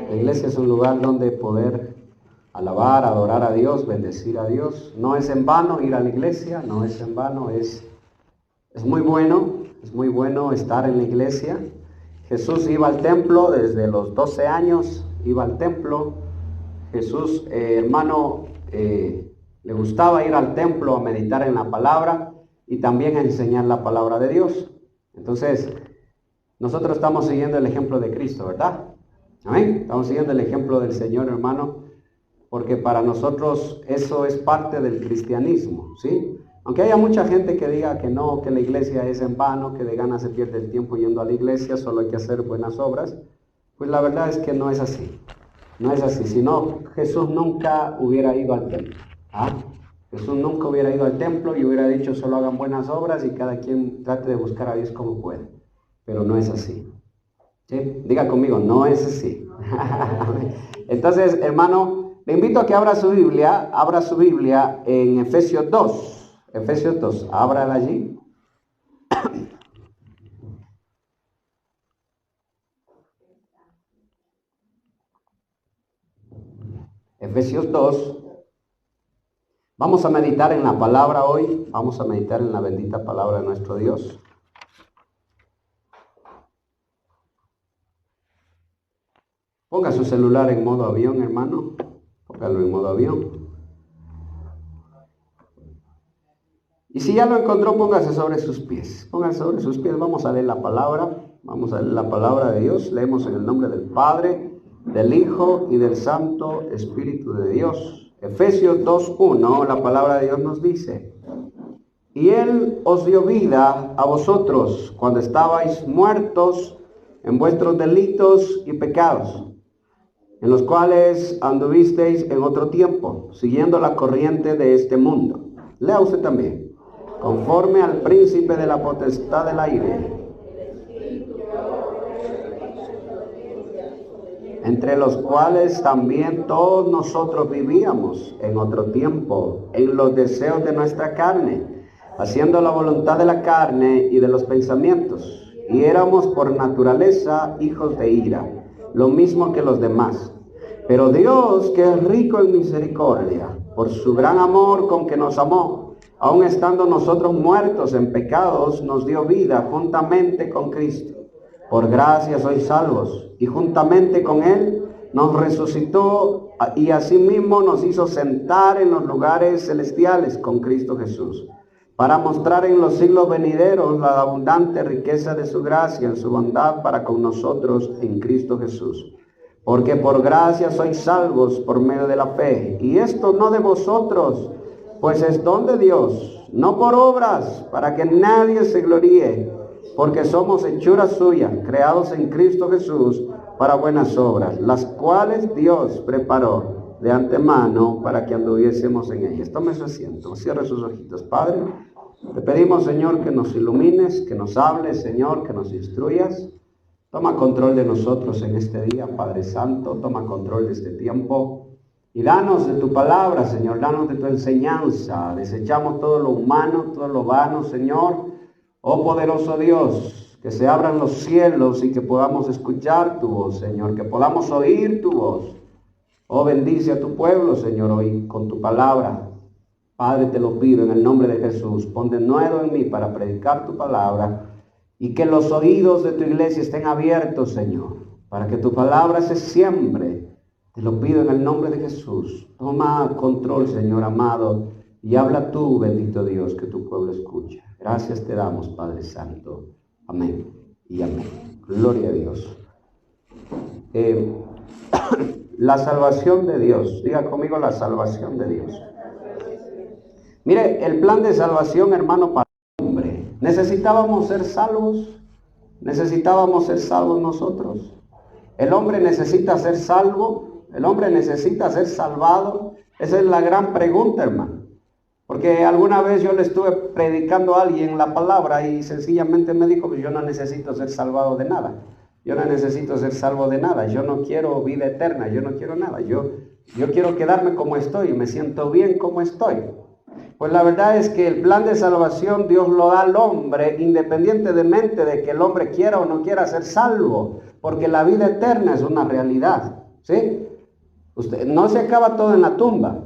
La iglesia es un lugar donde poder alabar, adorar a Dios, bendecir a Dios. No es en vano ir a la iglesia, no es en vano, es muy bueno estar en la iglesia. Jesús iba al templo desde los 12 años, iba al templo. Jesús, le gustaba ir al templo a meditar en la palabra y también a enseñar la palabra de Dios. Entonces, nosotros estamos siguiendo el ejemplo de Cristo, ¿verdad? Amén. Estamos siguiendo el ejemplo del Señor, hermano, porque para nosotros eso es parte del cristianismo, ¿sí? Aunque haya mucha gente que diga que no, que la iglesia es en vano, que de ganas se pierde el tiempo yendo a la iglesia, solo hay que hacer buenas obras, pues la verdad es que no es así. No es así, si no, Jesús nunca hubiera ido al templo. Jesús nunca hubiera ido al templo y hubiera dicho solo hagan buenas obras y cada quien trate de buscar a Dios como puede. Pero no es así. ¿Sí? Diga conmigo, no es así. Entonces, hermano, le invito a que abra su Biblia en Efesios 2. Efesios 2, ábrala allí. Efesios 2. Vamos a meditar en la palabra hoy, vamos a meditar en la bendita palabra de nuestro Dios. Ponga su celular en modo avión, hermano, póngalo en modo avión. Y si ya lo encontró, póngase sobre sus pies, vamos a leer la palabra de Dios. Leemos en el nombre del Padre, del Hijo y del Santo Espíritu de Dios. Efesios 2:1, la palabra de Dios nos dice: y Él os dio vida a vosotros cuando estabais muertos en vuestros delitos y pecados, en los cuales anduvisteis en otro tiempo, siguiendo la corriente de este mundo. Lea usted también. Conforme al príncipe de la potestad del aire, entre los cuales también todos nosotros vivíamos en otro tiempo, en los deseos de nuestra carne, haciendo la voluntad de la carne y de los pensamientos, y éramos por naturaleza hijos de ira, lo mismo que los demás. Pero Dios, que es rico en misericordia, por su gran amor con que nos amó, aun estando nosotros muertos en pecados, nos dio vida juntamente con Cristo. Por gracia sois salvos, y juntamente con Él nos resucitó y asimismo nos hizo sentar en los lugares celestiales con Cristo Jesús, para mostrar en los siglos venideros la abundante riqueza de su gracia en su bondad para con nosotros en Cristo Jesús. Porque por gracia sois salvos por medio de la fe, y esto no de vosotros, pues es don de Dios, no por obras, para que nadie se gloríe, porque somos hechura suya, creados en Cristo Jesús para buenas obras, las cuales Dios preparó de antemano para que anduviésemos en ellas. Tome su asiento, cierre sus ojitos. Padre, te pedimos, Señor, que nos ilumines, que nos hables, Señor, que nos instruyas. Toma control de nosotros en este día, Padre Santo, toma control de este tiempo y danos de tu palabra, Señor, danos de tu enseñanza. Desechamos todo lo humano, todo lo vano, Señor. Oh poderoso Dios, que se abran los cielos y que podamos escuchar tu voz, Señor, que podamos oír tu voz. Oh, bendice a tu pueblo, Señor, hoy con tu palabra. Padre, te lo pido en el nombre de Jesús. Pon de nuevo en mí para predicar tu palabra y que los oídos de tu iglesia estén abiertos, Señor, para que tu palabra se siembre. Te lo pido en el nombre de Jesús. Toma control, Señor amado, y habla tú, bendito Dios, que tu pueblo escucha. Gracias te damos, Padre Santo. Amén y amén. Gloria a Dios. La salvación de Dios. Diga conmigo, la salvación de Dios. Mire, el plan de salvación, hermano, para el hombre. Necesitábamos ser salvos. Necesitábamos ser salvos nosotros. El hombre necesita ser salvo. El hombre necesita ser salvado. Esa es la gran pregunta, hermano. Porque alguna vez yo le estuve predicando a alguien la palabra y sencillamente me dijo que yo no necesito ser salvado de nada. Yo no necesito ser salvo de nada. Yo no quiero vida eterna. Yo no quiero nada. Yo quiero quedarme como estoy. Me siento bien como estoy. Pues la verdad es que el plan de salvación Dios lo da al hombre independientemente de que el hombre quiera o no quiera ser salvo. Porque la vida eterna es una realidad. ¿sí? Usted, no se acaba todo en la tumba.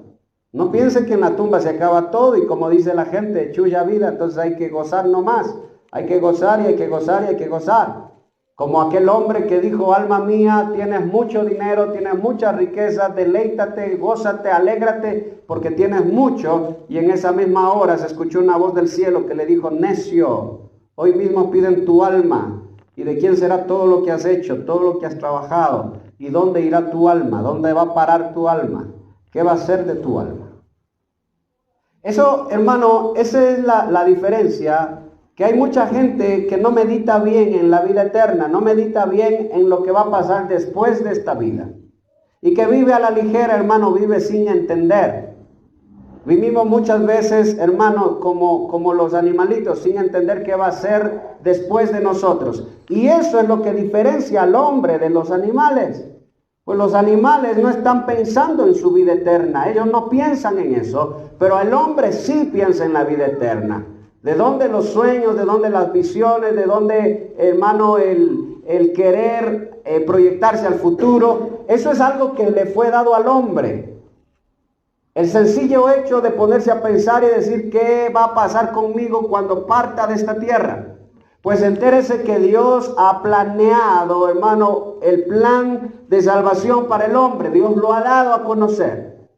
No piense que en la tumba se acaba todo y como dice la gente, chulla vida, entonces hay que gozar nomás. Hay que gozar y hay que gozar y hay que gozar. Como aquel hombre que dijo, alma mía, tienes mucho dinero, tienes mucha riqueza, deleítate, gózate, alégrate, porque tienes mucho. Y en esa misma hora se escuchó una voz del cielo que le dijo, necio, hoy mismo piden tu alma. ¿Y de quién será todo lo que has hecho, todo lo que has trabajado? ¿Y dónde irá tu alma? ¿Dónde va a parar tu alma? ¿Qué va a ser de tu alma? Eso, hermano, esa es la diferencia. Que hay mucha gente que no medita bien en la vida eterna, no medita bien en lo que va a pasar después de esta vida. Y que vive a la ligera, hermano, vive sin entender. Vivimos muchas veces, hermano, como los animalitos, sin entender qué va a ser después de nosotros. Y eso es lo que diferencia al hombre de los animales. Pues los animales no están pensando en su vida eterna, ellos no piensan en eso, pero el hombre sí piensa en la vida eterna. ¿De dónde los sueños? ¿De dónde las visiones? ¿De dónde, hermano, el querer proyectarse al futuro? Eso es algo que le fue dado al hombre. El sencillo hecho de ponerse a pensar y decir, ¿qué va a pasar conmigo cuando parta de esta tierra? Pues entérese que Dios ha planeado, hermano, el plan de salvación para el hombre. Dios lo ha dado a conocer.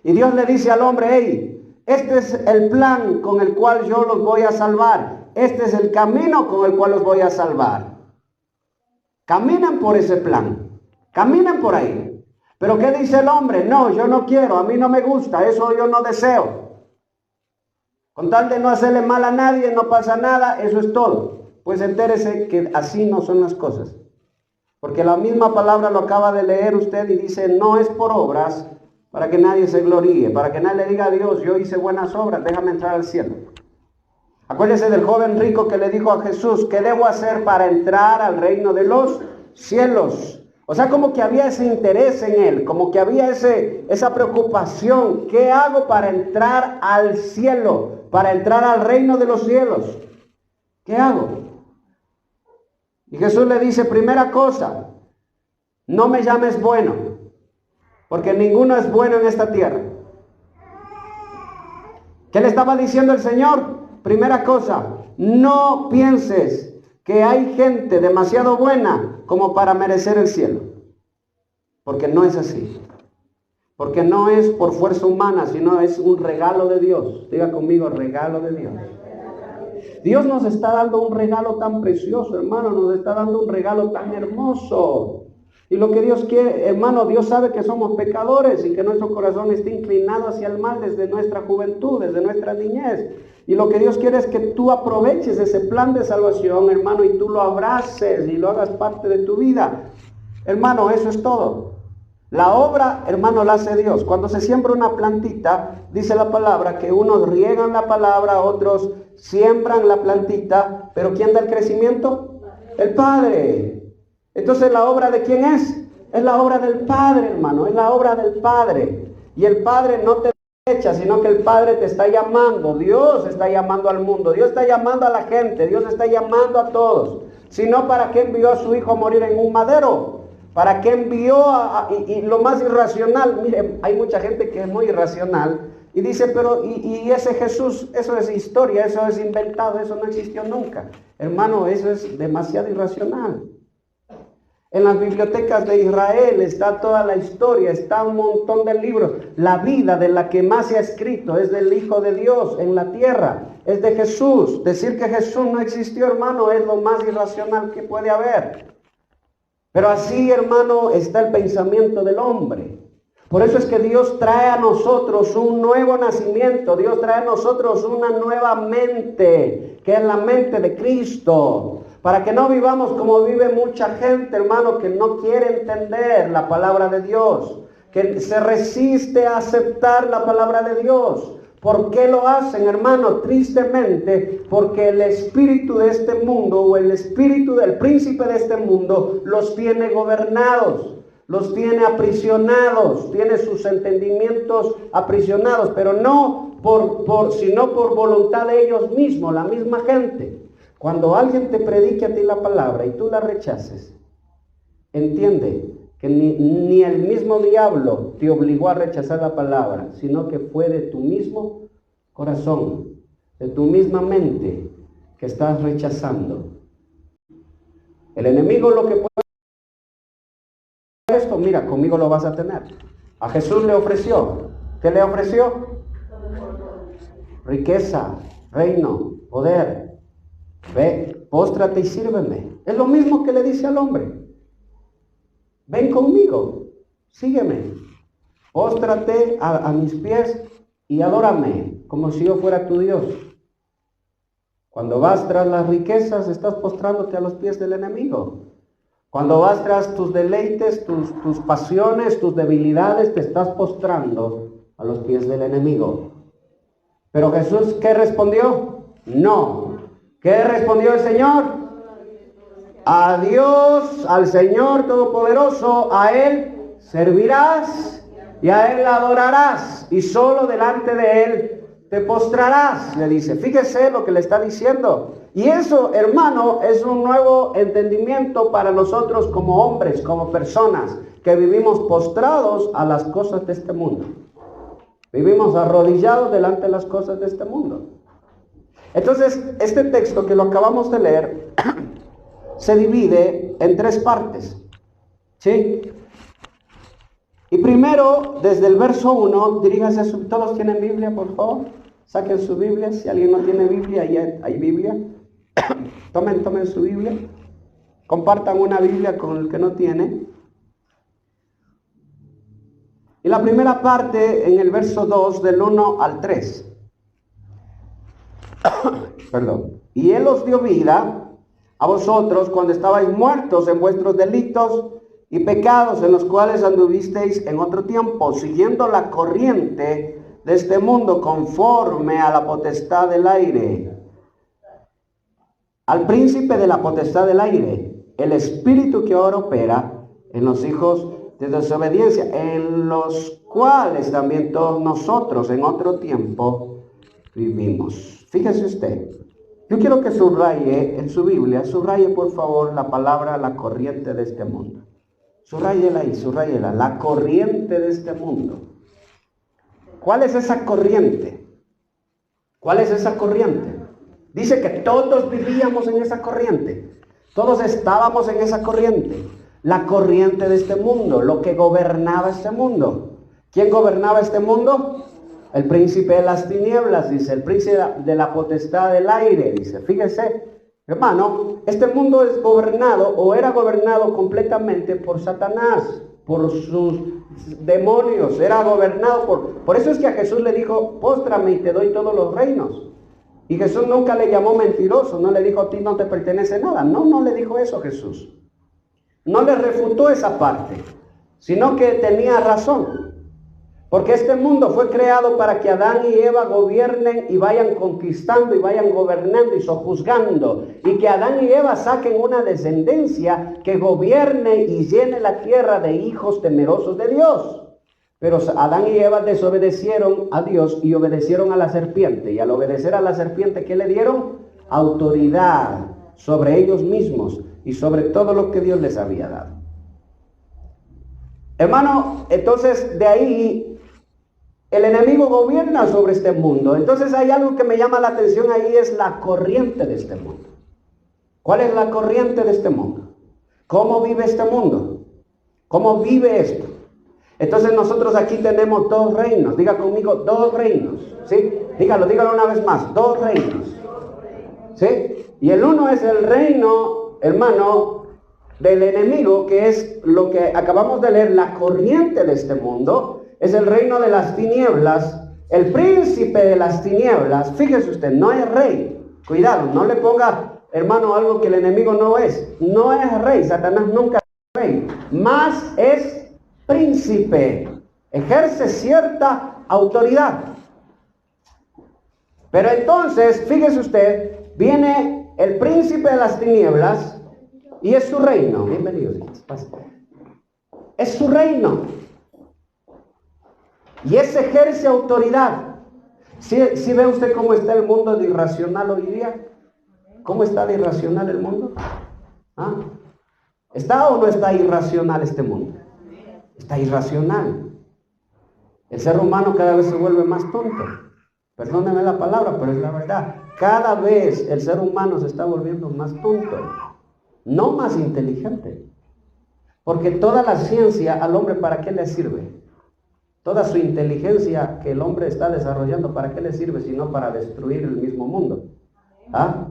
Y Dios le dice al hombre, hey, este es el plan con el cual yo los voy a salvar. Este es el camino con el cual los voy a salvar. Caminen por ese plan. Caminen por ahí. Pero ¿qué dice el hombre? No, yo no quiero, a mí no me gusta, eso yo no deseo. Con tal de no hacerle mal a nadie, no pasa nada, eso es todo. Pues entérese que así no son las cosas. Porque la misma palabra lo acaba de leer usted y dice, no es por obras, para que nadie se gloríe, para que nadie le diga a Dios, yo hice buenas obras, déjame entrar al cielo. Acuérdese del joven rico que le dijo a Jesús, ¿qué debo hacer para entrar al reino de los cielos? O sea, como que había ese interés en él, como que había esa preocupación. ¿Qué hago para entrar al cielo? Para entrar al reino de los cielos. ¿Qué hago? Y Jesús le dice, primera cosa, no me llames bueno. Porque ninguno es bueno en esta tierra. ¿Qué le estaba diciendo el Señor? Primera cosa, no pienses que hay gente demasiado buena como para merecer el cielo. Porque no es así. Porque no es por fuerza humana, sino es un regalo de Dios. Diga conmigo, regalo de Dios. Dios nos está dando un regalo tan precioso, hermano. Nos está dando un regalo tan hermoso. Y lo que Dios quiere, hermano, Dios sabe que somos pecadores y que nuestro corazón está inclinado hacia el mal desde nuestra juventud, desde nuestra niñez. Y lo que Dios quiere es que tú aproveches ese plan de salvación, hermano, y tú lo abraces y lo hagas parte de tu vida. Hermano, eso es todo. La obra, hermano, la hace Dios. Cuando se siembra una plantita, dice la palabra que unos riegan la palabra, otros siembran la plantita, pero ¿quién da el crecimiento? El Padre. Entonces, ¿la obra de quién es? Es la obra del Padre, hermano, es la obra del Padre. Y el Padre no te echa, sino que el Padre te está llamando. Dios está llamando al mundo, Dios está llamando a la gente, Dios está llamando a todos. Si no, ¿para qué envió a su Hijo a morir en un madero? ¿Para qué envió y lo más irracional? Mire, hay mucha gente que es muy irracional y dice, pero y ese Jesús, eso es historia, eso es inventado, eso no existió nunca. Hermano, eso es demasiado irracional. En las bibliotecas de Israel está toda la historia, está un montón de libros. La vida de la que más se ha escrito es del Hijo de Dios en la tierra, es de Jesús. Decir que Jesús no existió, hermano, es lo más irracional que puede haber. Pero así, hermano, está el pensamiento del hombre. Por eso es que Dios trae a nosotros un nuevo nacimiento. Dios trae a nosotros una nueva mente, que es la mente de Cristo. Para que no vivamos como vive mucha gente, hermano, que no quiere entender la palabra de Dios, que se resiste a aceptar la palabra de Dios. ¿Por qué lo hacen, hermano? Tristemente, porque el espíritu de este mundo o el espíritu del príncipe de este mundo los tiene gobernados, los tiene aprisionados, tiene sus entendimientos aprisionados, pero no sino por voluntad de ellos mismos, la misma gente. Cuando alguien te predique a ti la palabra y tú la rechaces, entiende que ni el mismo diablo te obligó a rechazar la palabra, sino que fue de tu mismo corazón, de tu misma mente que estás rechazando. El enemigo lo que puede esto, mira, conmigo lo vas a tener. A Jesús le ofreció, ¿qué le ofreció? Riqueza, reino, poder. Ve, póstrate y sírveme. Es lo mismo que le dice al hombre. Ven conmigo, sígueme. Póstrate a mis pies y adórame como si yo fuera tu Dios. Cuando vas tras las riquezas, estás postrándote a los pies del enemigo. Cuando vas tras tus deleites, tus pasiones, tus debilidades, te estás postrando a los pies del enemigo. Pero Jesús, ¿qué respondió? No. ¿Qué respondió el Señor? A Dios, al Señor Todopoderoso, a Él servirás y a Él adorarás, y solo delante de Él te postrarás, le dice. Fíjese lo que le está diciendo. Y eso, hermano, es un nuevo entendimiento para nosotros como hombres, como personas que vivimos postrados a las cosas de este mundo. Vivimos arrodillados delante de las cosas de este mundo. Entonces, este texto que lo acabamos de leer se divide en 3 partes, ¿sí? Y primero, desde el verso 1, diríjase a todos tienen Biblia, por favor. Saquen su Biblia. Si alguien no tiene Biblia, ahí hay Biblia. Tomen su Biblia. Compartan una Biblia con el que no tiene. Y la primera parte en el verso 2, del 1 al 3. Perdón. Y Él os dio vida a vosotros cuando estabais muertos en vuestros delitos y pecados, en los cuales anduvisteis en otro tiempo, siguiendo la corriente de este mundo, conforme a la potestad del aire, al príncipe de la potestad del aire, el espíritu que ahora opera en los hijos de desobediencia, en los cuales también todos nosotros en otro tiempo vivimos. Fíjese usted, yo quiero que subraye en su Biblia, subraye por favor la palabra la corriente de este mundo. Subrayela ahí, subrayela, la corriente de este mundo. ¿Cuál es esa corriente? ¿Cuál es esa corriente? Dice que todos vivíamos en esa corriente. Todos estábamos en esa corriente. La corriente de este mundo, lo que gobernaba este mundo. ¿Quién gobernaba este mundo? El príncipe de las tinieblas, dice, el príncipe de la potestad del aire, dice. Fíjese, hermano, este mundo es gobernado o era gobernado completamente por Satanás, por sus demonios, era gobernado por eso es que a Jesús le dijo, póstrame y te doy todos los reinos. Y Jesús nunca le llamó mentiroso, no le dijo, a ti no te pertenece nada. No le dijo eso Jesús. No le refutó esa parte, sino que tenía razón. Porque este mundo fue creado para que Adán y Eva gobiernen y vayan conquistando y vayan gobernando y sojuzgando. Y que Adán y Eva saquen una descendencia que gobierne y llene la tierra de hijos temerosos de Dios. Pero Adán y Eva desobedecieron a Dios y obedecieron a la serpiente. Y al obedecer a la serpiente, ¿qué le dieron? Autoridad sobre ellos mismos y sobre todo lo que Dios les había dado. Hermano, entonces de ahí el enemigo gobierna sobre este mundo. Entonces hay algo que me llama la atención ahí, es la corriente de este mundo. ¿Cuál es la corriente de este mundo? ¿Cómo vive este mundo? ¿Cómo vive esto? Entonces nosotros aquí tenemos 2 reinos. Diga conmigo, 2 reinos. ¿Sí? Dígalo una vez más, 2 reinos. ¿Sí? Y el uno es el reino, hermano, del enemigo, que es lo que acabamos de leer, la corriente de este mundo. Es el reino de las tinieblas, el príncipe de las tinieblas. Fíjese usted, no es rey. Cuidado, no le ponga, hermano, algo que el enemigo no es. No es rey, Satanás nunca es rey. Más es príncipe. Ejerce cierta autoridad. Pero entonces, fíjese usted, viene el príncipe de las tinieblas y es su reino. Bienvenidos. Es su reino. Y ese ejerce autoridad. ¿Sí ve usted cómo está el mundo de irracional hoy día? ¿Cómo está de irracional el mundo? ¿Ah? ¿Está o no está irracional este mundo? Está irracional. El ser humano cada vez se vuelve más tonto. Perdónenme la palabra, pero es la verdad. Cada vez el ser humano se está volviendo más tonto, no más inteligente. Porque toda la ciencia al hombre, ¿para qué le sirve? Toda su inteligencia que el hombre está desarrollando, ¿para qué le sirve? Sino para destruir el mismo mundo. ¿Ah?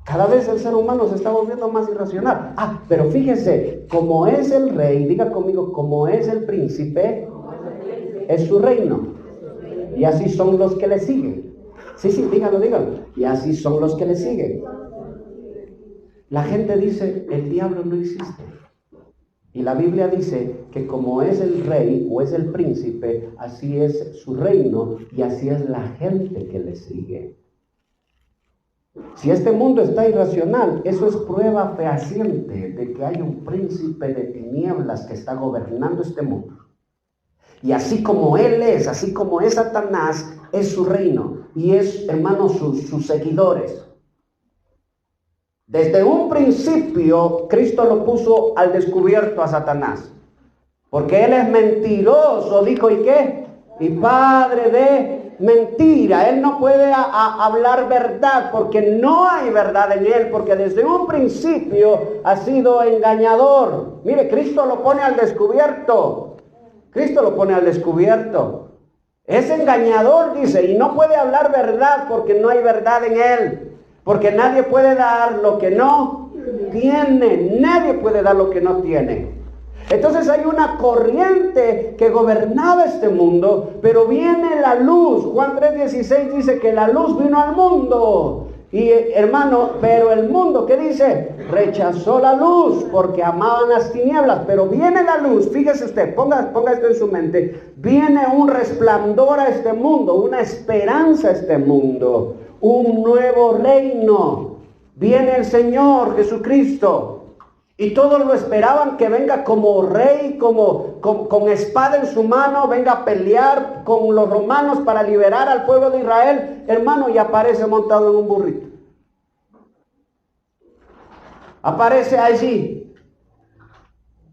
Cada vez el ser humano se está volviendo más irracional. Pero fíjese, como es el rey, diga conmigo, como es el príncipe, es su reino. Y así son los que le siguen. Sí, dígalo. Y así son los que le siguen. La gente dice, el diablo no existe. Y la Biblia dice que como es el rey o es el príncipe, así es su reino y así es la gente que le sigue. Si este mundo está irracional, eso es prueba fehaciente de que hay un príncipe de tinieblas que está gobernando este mundo. Y así como él es, así como es Satanás, es su reino y es, hermanos, sus seguidores. Desde un principio, Cristo lo puso al descubierto a Satanás. Porque él es mentiroso, dijo, ¿y qué? Y padre de mentira. Él no puede hablar verdad porque no hay verdad en él. Porque desde un principio ha sido engañador. Mire, Cristo lo pone al descubierto. Cristo lo pone al descubierto. Es engañador, dice, y no puede hablar verdad porque no hay verdad en él. Porque nadie puede dar lo que no tiene. Nadie puede dar lo que no tiene. Entonces hay una corriente que gobernaba este mundo, pero viene la luz. Juan 3:16 dice que la luz vino al mundo. Y hermano, pero el mundo, ¿qué dice? Rechazó la luz porque amaban las tinieblas. Pero viene la luz, fíjese usted, ponga esto en su mente. Viene un resplandor a este mundo, una esperanza a este mundo. Un nuevo reino. Viene el Señor Jesucristo. Y todos lo esperaban que venga como rey, con espada en su mano, venga a pelear con los romanos para liberar al pueblo de Israel. Hermano, y aparece montado en un burrito. Aparece allí.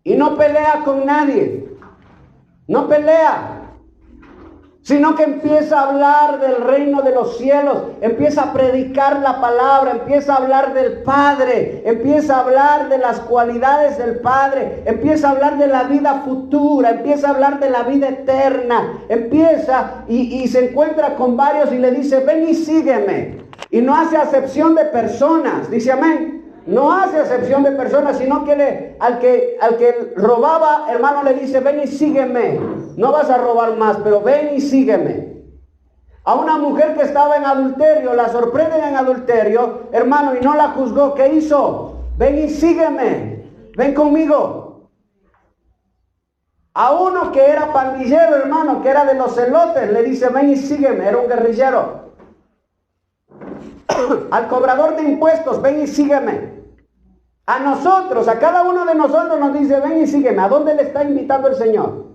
Y no pelea con nadie. No pelea. Sino que empieza a hablar del reino de los cielos, empieza a predicar la palabra, empieza a hablar del Padre, empieza a hablar de las cualidades del Padre, empieza a hablar de la vida futura, empieza a hablar de la vida eterna, empieza y se encuentra con varios y le dice, ven y sígueme. Y no hace acepción de personas, dice amén. No hace acepción de personas, sino que al que robaba, hermano, le dice, ven y sígueme. No vas a robar más, pero ven y sígueme. A una mujer que estaba en adulterio, la sorprenden en adulterio, hermano, y no la juzgó. ¿Qué hizo? Ven y sígueme. Ven conmigo. A uno que era pandillero, hermano, que era de los celotes, le dice, ven y sígueme. Era un guerrillero. Al cobrador de impuestos, ven y sígueme. A nosotros, a cada uno de nosotros nos dice, ven y sígueme. ¿A dónde le está invitando el Señor?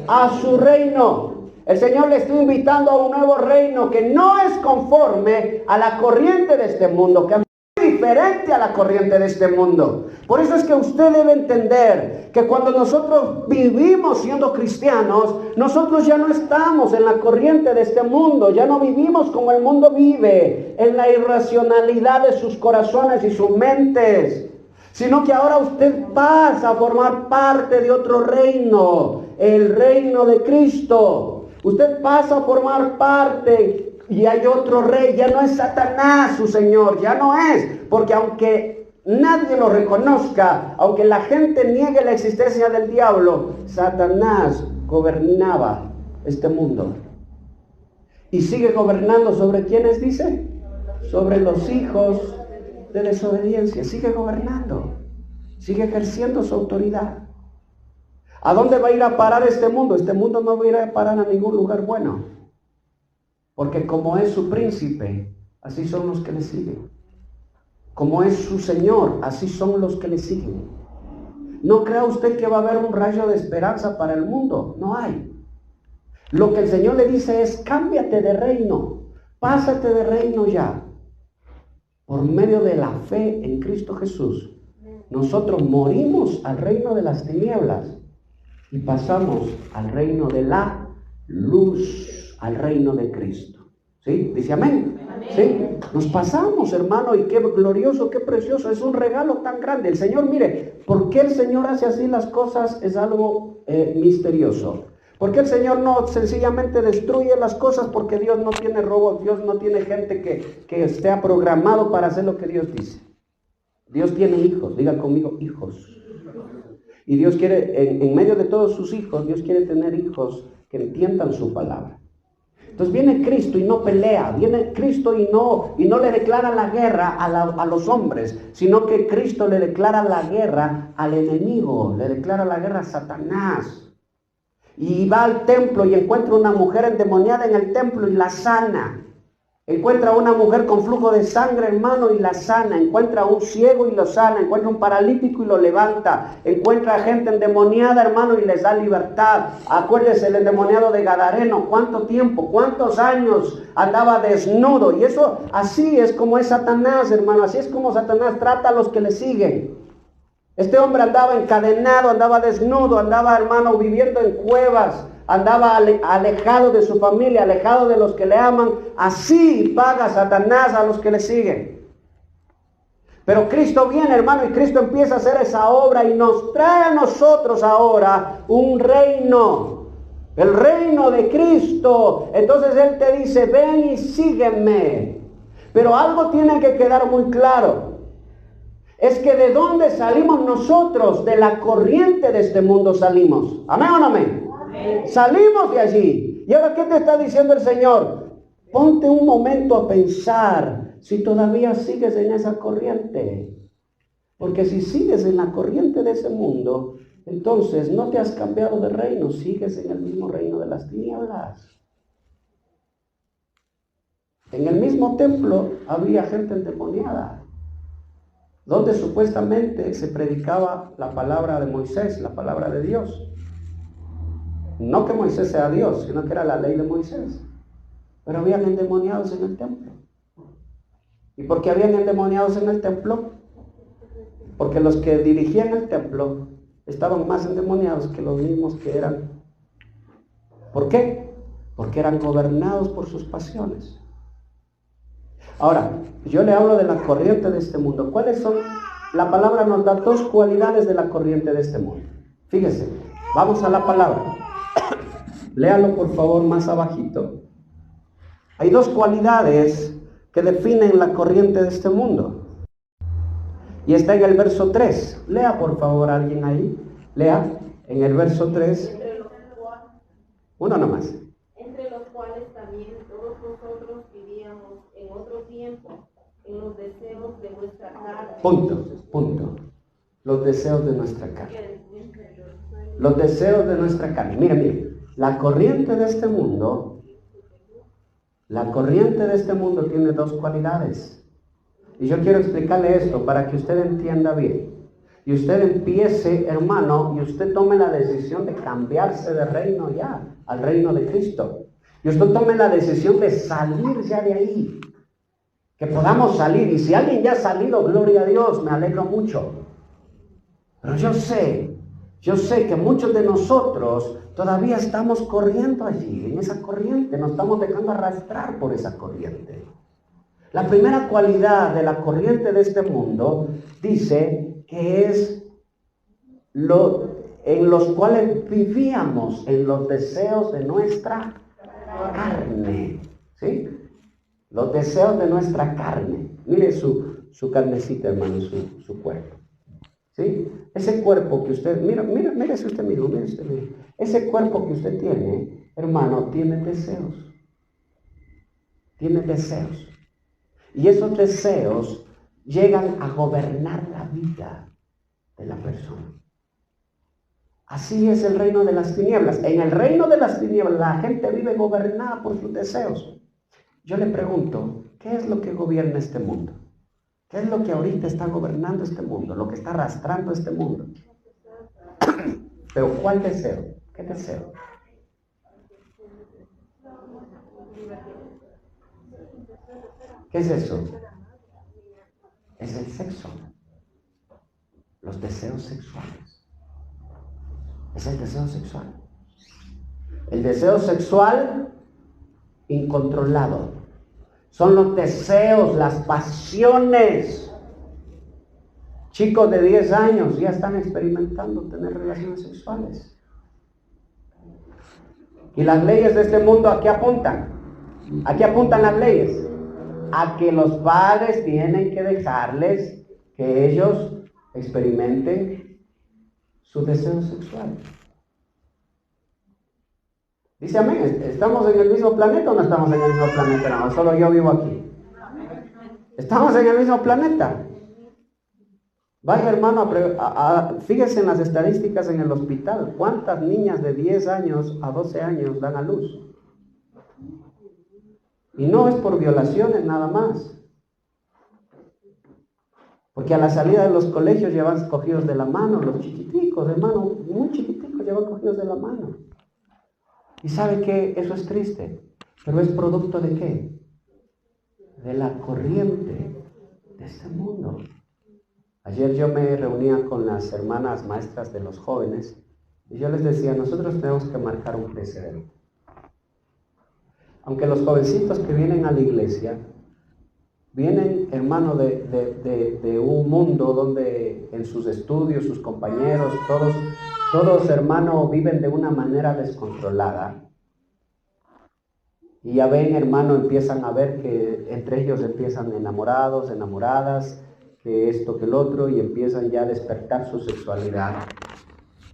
A su reino. El Señor le está invitando a un nuevo reino que no es conforme a la corriente de este mundo, que es muy diferente a la corriente de este mundo. Por eso es que usted debe entender que cuando nosotros vivimos siendo cristianos, nosotros ya no estamos en la corriente de este mundo, ya no vivimos como el mundo vive, en la irracionalidad de sus corazones y sus mentes, sino que ahora usted pasa a formar parte de otro reino, el reino de Cristo. Usted pasa a formar parte y hay otro rey, ya no es Satanás su señor, ya no es, porque aunque nadie lo reconozca, aunque la gente niegue la existencia del diablo, Satanás gobernaba este mundo. Y sigue gobernando sobre ¿quiénes dice? Sobre los hijos de desobediencia. Sigue gobernando, sigue ejerciendo su autoridad. ¿A dónde va a ir a parar este mundo? Este mundo no va a ir a parar a ningún lugar bueno, porque como es su príncipe, así son los que le siguen. Como es su Señor, así son los que le siguen. No crea usted que va a haber un rayo de esperanza para el mundo. No hay. Lo que el Señor le dice es, cámbiate de reino, pásate de reino ya. Por medio de la fe en Cristo Jesús, nosotros morimos al reino de las tinieblas y pasamos al reino de la luz, al reino de Cristo. ¿Sí? Dice amén. Amén. ¿Sí? Nos pasamos, hermano, y qué glorioso, qué precioso, es un regalo tan grande. El Señor, mire, ¿por qué el Señor hace así las cosas? Es algo misterioso. ¿Por qué el Señor no sencillamente destruye las cosas? Porque Dios no tiene robots, Dios no tiene gente que esté programado para hacer lo que Dios dice. Dios tiene hijos, diga conmigo, hijos. Y Dios quiere, en medio de todos sus hijos, Dios quiere tener hijos que entiendan su palabra. Entonces viene Cristo y no pelea, viene Cristo y no le declara la guerra a los hombres, sino que Cristo le declara la guerra al enemigo, le declara la guerra a Satanás. Y va al templo y encuentra una mujer endemoniada en el templo y la sana. Encuentra a una mujer con flujo de sangre, hermano, y la sana. Encuentra a un ciego y lo sana. Encuentra a un paralítico y lo levanta. Encuentra a gente endemoniada, hermano, y les da libertad. Acuérdese el endemoniado de Gadareno. ¿Cuánto tiempo? ¿Cuántos años andaba desnudo? Y eso, así es como es Satanás, hermano. Así es como Satanás trata a los que le siguen. Este hombre andaba encadenado, andaba desnudo, andaba, hermano, viviendo en cuevas. Andaba alejado de su familia, alejado de los que le aman. Así paga Satanás a los que le siguen. Pero Cristo viene, hermano, y Cristo empieza a hacer esa obra y nos trae a nosotros ahora un reino. El reino de Cristo. Entonces Él te dice, ven y sígueme. Pero algo tiene que quedar muy claro. Es que ¿de dónde salimos nosotros? De la corriente de este mundo salimos. ¿Amén o no amén? Salimos de allí. ¿Y ahora qué te está diciendo el Señor? Ponte un momento a pensar si todavía sigues en esa corriente. Porque si sigues en la corriente de ese mundo, entonces no te has cambiado de reino, sigues en el mismo reino de las tinieblas. En el mismo templo había gente endemoniada, donde supuestamente se predicaba la palabra de Moisés, la palabra de Dios. No que Moisés sea Dios, sino que era la ley de Moisés. Pero habían endemoniados en el templo. ¿Y por qué habían endemoniados en el templo? Porque los que dirigían el templo estaban más endemoniados que los mismos que eran. ¿Por qué? Porque eran gobernados por sus pasiones. Ahora, yo le hablo de la corriente de este mundo. ¿Cuáles son? La palabra nos da dos cualidades de la corriente de este mundo. Fíjese, vamos a la palabra. Léalo por favor más abajito. Hay dos cualidades que definen la corriente de este mundo. Y está en el verso 3. Lea por favor alguien ahí. Lea en el verso 3. Uno nomás. Entre los cuales también todos nosotros vivíamos en otro tiempo, en los deseos de nuestra carne. Punto. Los deseos de nuestra carne. Los deseos de nuestra carne. Mire. La corriente de este mundo tiene dos cualidades. Y yo quiero explicarle esto para que usted entienda bien. Y usted empiece, hermano, y usted tome la decisión de cambiarse de reino ya, al reino de Cristo. Y usted tome la decisión de salir ya de ahí. Que podamos salir. Y si alguien ya ha salido, gloria a Dios, me alegro mucho. Pero yo sé que muchos de nosotros todavía estamos corriendo allí, en esa corriente, nos estamos dejando arrastrar por esa corriente. La primera cualidad de la corriente de este mundo dice que es en los cuales vivíamos, en los deseos de nuestra carne. ¿Sí? Los deseos de nuestra carne. Mire su carnecita, hermano, su cuerpo. ¿Sí? Ese cuerpo que usted, mírese usted mismo. Ese cuerpo que usted tiene, hermano, tiene deseos. Tiene deseos. Y esos deseos llegan a gobernar la vida de la persona. Así es el reino de las tinieblas. En el reino de las tinieblas la gente vive gobernada por sus deseos. Yo le pregunto, ¿qué es lo que gobierna este mundo? ¿Qué es lo que ahorita está gobernando este mundo? Lo que está arrastrando este mundo. Pero ¿cuál deseo? ¿Qué deseo? ¿Qué es eso? Es el sexo. Los deseos sexuales. Es el deseo sexual. El deseo sexual incontrolado. Son los deseos, las pasiones. Chicos de 10 años ya están experimentando tener relaciones sexuales. Y las leyes de este mundo, ¿a qué apuntan? ¿A qué apuntan las leyes? A que los padres tienen que dejarles que ellos experimenten su deseo sexual. Dice amén. ¿Estamos en el mismo planeta o no estamos en el mismo planeta? No, solo yo vivo aquí. ¿Estamos en el mismo planeta? Vaya hermano, fíjese en las estadísticas en el hospital. ¿Cuántas niñas de 10 años a 12 años dan a luz? Y no es por violaciones nada más. Porque a la salida de los colegios llevan cogidos de la mano, los chiquiticos, hermano, muy chiquiticos llevan cogidos de la mano. Y sabe que eso es triste, pero es producto de ¿qué? De la corriente de este mundo. Ayer yo me reunía con las hermanas maestras de los jóvenes y yo les decía, nosotros tenemos que marcar un precedente. Aunque los jovencitos que vienen a la iglesia, vienen, hermano, de un mundo donde en sus estudios, sus compañeros, todos, hermano, viven de una manera descontrolada. Y ya ven, hermano, empiezan a ver que entre ellos empiezan enamorados, enamoradas, que esto, que el otro, y empiezan ya a despertar su sexualidad.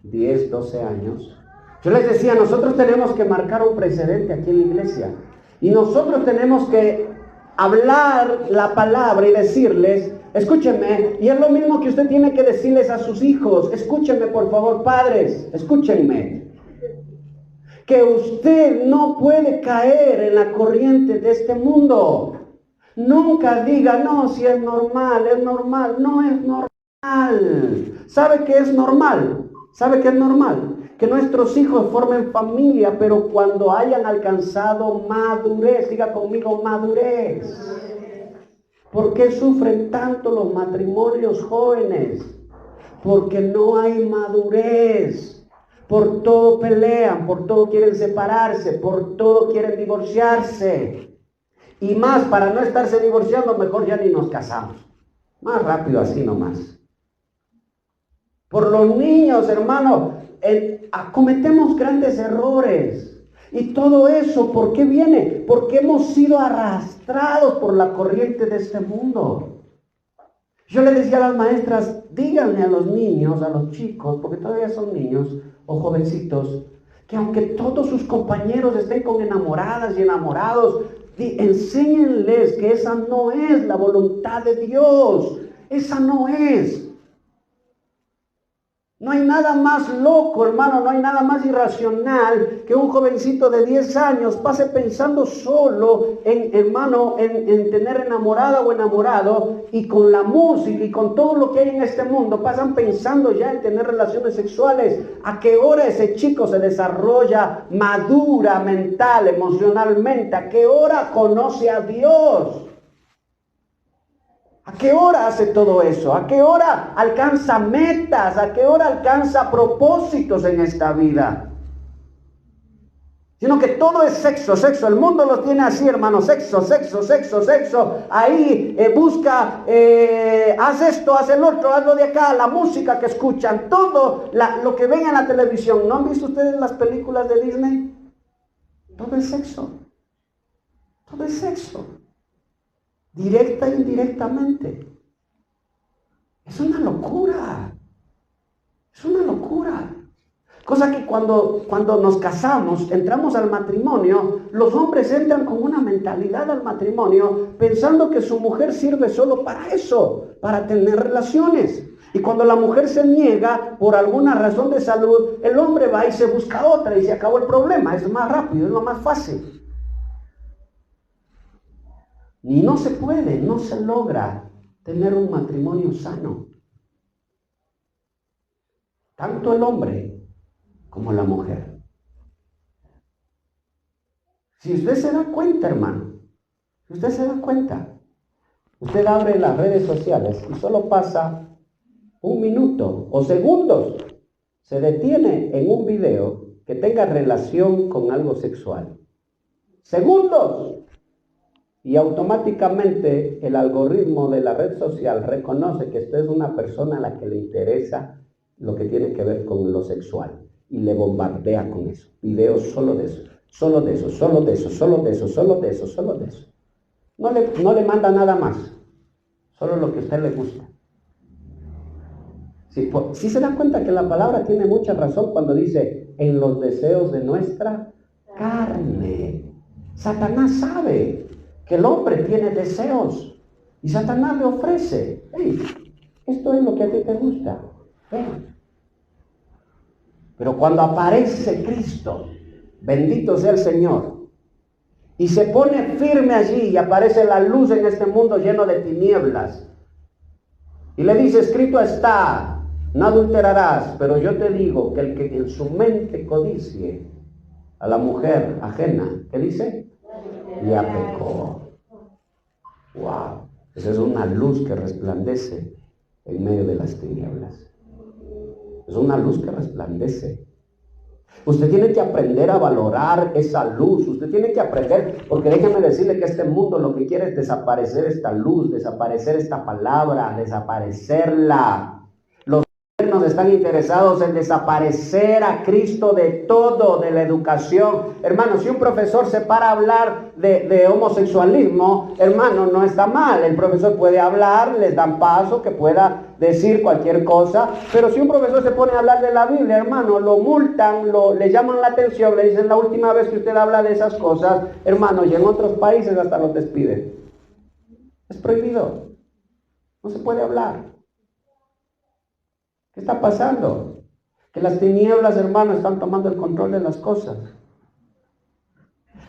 10, 12 años. Yo les decía, nosotros tenemos que marcar un precedente aquí en la iglesia. Y nosotros tenemos que hablar la palabra y decirles, escúchenme, y es lo mismo que usted tiene que decirles a sus hijos, escúchenme por favor, padres, escúchenme, que usted no puede caer en la corriente de este mundo. Nunca diga, no, si es normal, no es normal. ¿Sabe qué es normal? ¿Sabe qué es normal? Que nuestros hijos formen familia, pero cuando hayan alcanzado madurez, diga conmigo madurez. ¿Por qué sufren tanto los matrimonios jóvenes? Porque no hay madurez. Por todo pelean, por todo quieren separarse, por todo quieren divorciarse. Y más, para no estarse divorciando, mejor ya ni nos casamos. Más rápido así nomás. Por los niños, hermano, cometemos grandes errores. Y todo eso, ¿por qué viene? Porque hemos sido arrastrados por la corriente de este mundo. Yo le decía a las maestras, díganle a los niños, a los chicos, porque todavía son niños o jovencitos, que aunque todos sus compañeros estén con enamoradas y enamorados, enséñenles que esa no es la voluntad de Dios. Esa no es. No hay nada más loco, hermano, no hay nada más irracional que un jovencito de 10 años pase pensando solo en tener enamorada o enamorado, y con la música y con todo lo que hay en este mundo pasan pensando ya en tener relaciones sexuales. ¿A qué hora ese chico se desarrolla madura mental, emocionalmente? ¿A qué hora conoce a Dios? ¿A qué hora hace todo eso? ¿A qué hora alcanza metas? ¿A qué hora alcanza propósitos en esta vida? Sino que todo es sexo, sexo. El mundo lo tiene así, hermano. Sexo, sexo, sexo, sexo. Ahí busca, haz esto, haz el otro, haz lo de acá. La música que escuchan, todo lo que ven en la televisión. ¿No han visto ustedes las películas de Disney? Todo es sexo. Todo es sexo. Directa e indirectamente. Es una locura. Es una locura. Cosa que cuando nos casamos, entramos al matrimonio, los hombres entran con una mentalidad al matrimonio pensando que su mujer sirve solo para eso, para tener relaciones. Y cuando la mujer se niega por alguna razón de salud, el hombre va y se busca otra y se acabó el problema. Es más rápido, es lo más fácil. Y no se puede, no se logra tener un matrimonio sano. Tanto el hombre como la mujer. Si usted se da cuenta, hermano, si usted se da cuenta, usted abre las redes sociales y solo pasa un minuto o segundos se detiene en un video que tenga relación con algo sexual, segundos, y automáticamente el algoritmo de la red social reconoce que usted es una persona a la que le interesa lo que tiene que ver con lo sexual y le bombardea con eso. Videos solo de eso, solo de eso, solo de eso, solo de eso, solo de eso, solo de eso. No le manda nada más, solo lo que a usted le gusta. Sí se da cuenta que la palabra tiene mucha razón cuando dice en los deseos de nuestra carne. Satanás sabe que el hombre tiene deseos y Satanás le ofrece, hey, esto es lo que a ti te gusta, ven. Pero cuando aparece Cristo, bendito sea el Señor, y se pone firme allí y aparece la luz en este mundo lleno de tinieblas, y le dice, escrito está, no adulterarás, pero yo te digo que el que en su mente codicie a la mujer ajena, ¿qué dice? Ya pecó. Wow, esa es una luz que resplandece en medio de las tinieblas. Es una luz que resplandece. Usted tiene que aprender a valorar esa luz. Usted tiene que aprender, porque déjeme decirle que este mundo lo que quiere es desaparecer esta luz, desaparecer esta palabra, desaparecerla. Los gobiernos están interesados en desaparecer a Cristo de todo, de la educación. Hermano, si un profesor se para a hablar de homosexualismo, hermano, no está mal. El profesor puede hablar, les dan paso, que pueda decir cualquier cosa, pero si un profesor se pone a hablar de la Biblia, hermano, lo multan, le llaman la atención, le dicen la última vez que usted habla de esas cosas, hermano, y en otros países hasta los despiden. Es prohibido, no se puede hablar. ¿Qué está pasando? Que las tinieblas, hermano, están tomando el control de las cosas.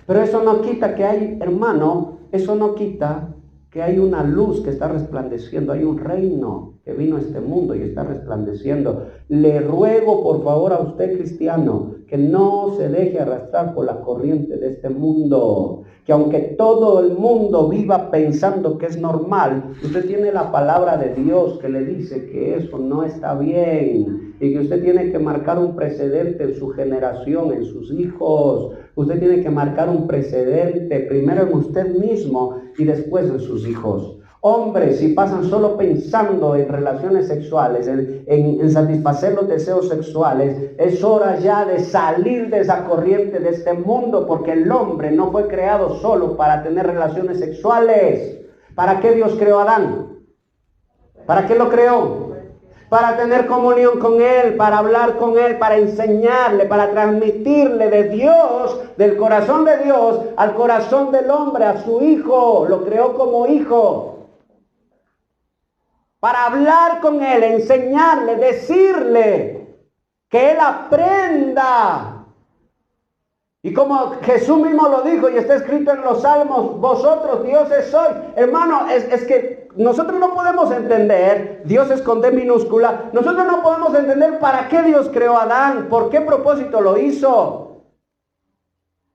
Pero eso no quita que hay, hermano, eso no quita que hay una luz que está resplandeciendo, hay un reino que vino a este mundo y está resplandeciendo. Le ruego por favor a usted, cristiano, que no se deje arrastrar por la corriente de este mundo, que aunque todo el mundo viva pensando que es normal, usted tiene la palabra de Dios que le dice que eso no está bien y que usted tiene que marcar un precedente en su generación, en sus hijos. Usted tiene que marcar un precedente primero en usted mismo y después en sus hijos. Hombres, si pasan solo pensando en relaciones sexuales, en satisfacer los deseos sexuales, es hora ya de salir de esa corriente de este mundo, porque el hombre no fue creado solo para tener relaciones sexuales. ¿Para qué Dios creó a Adán? ¿Para qué lo creó? Para tener comunión con Él, para hablar con Él, para enseñarle, para transmitirle de Dios, del corazón de Dios, al corazón del hombre, a su hijo. Lo creó como hijo. Para hablar con Él, enseñarle, decirle, que Él aprenda. Y como Jesús mismo lo dijo y está escrito en los Salmos, vosotros dioses sois. Hermano, es que nosotros no podemos entender, Dios es con D minúscula, nosotros no podemos entender para qué Dios creó a Adán, por qué propósito lo hizo.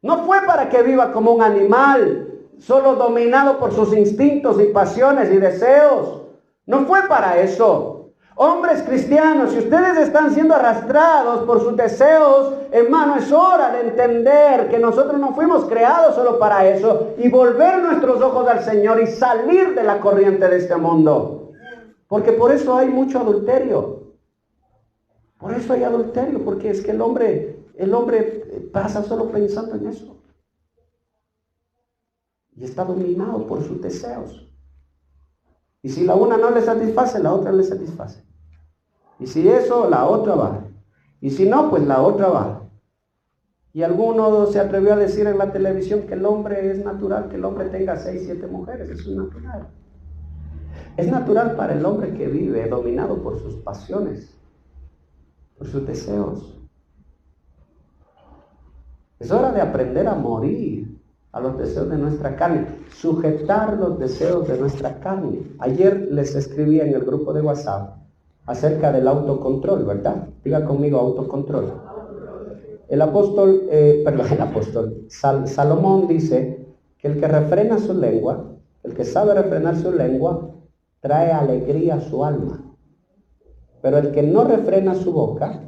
No fue para que viva como un animal, solo dominado por sus instintos y pasiones y deseos. No fue para eso. Hombres cristianos, si ustedes están siendo arrastrados por sus deseos, hermano, es hora de entender que nosotros no fuimos creados solo para eso y volver nuestros ojos al Señor y salir de la corriente de este mundo. Porque por eso hay mucho adulterio. Por eso hay adulterio, porque es que el hombre pasa solo pensando en eso. Y está dominado por sus deseos. Y si la una no le satisface, la otra le satisface. Y si eso, la otra va. Y si no, pues la otra va. Y alguno se atrevió a decir en la televisión que el hombre es natural, que el hombre tenga 6, 7 mujeres. Eso es natural. Es natural para el hombre que vive dominado por sus pasiones, por sus deseos. Es hora de aprender a morir a los deseos de nuestra carne, sujetar los deseos de nuestra carne. Ayer les escribí en el grupo de WhatsApp acerca del autocontrol, ¿verdad? Diga conmigo, autocontrol. Salomón dice que el que refrena su lengua, el que sabe refrenar su lengua, trae alegría a su alma. Pero el que no refrena su boca,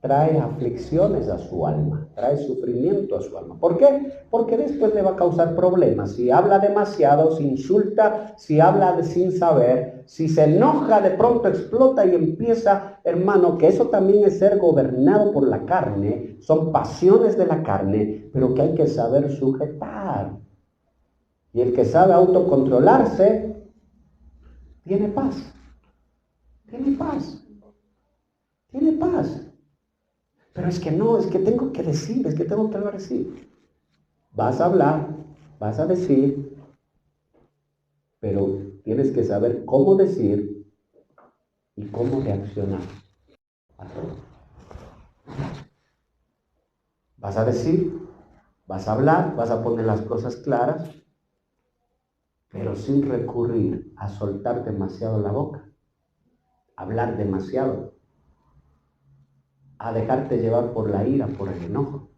trae aflicciones a su alma, trae sufrimiento a su alma. ¿Por qué? Porque después le va a causar problemas. Si habla demasiado, si insulta, si habla sin saber, si se enoja, de pronto explota y empieza, hermano, que eso también es ser gobernado por la carne, son pasiones de la carne, pero que hay que saber sujetar. Y el que sabe autocontrolarse, tiene paz. Tiene paz. Tiene paz. Pero es que no, es que tengo que decir, es que tengo que hablar así. Vas a hablar, vas a decir, pero tienes que saber cómo decir y cómo reaccionar a todo. Vas a decir, vas a hablar, vas a poner las cosas claras, pero sin recurrir a soltar demasiado la boca, hablar demasiado, a dejarte llevar por la ira, por el enojo.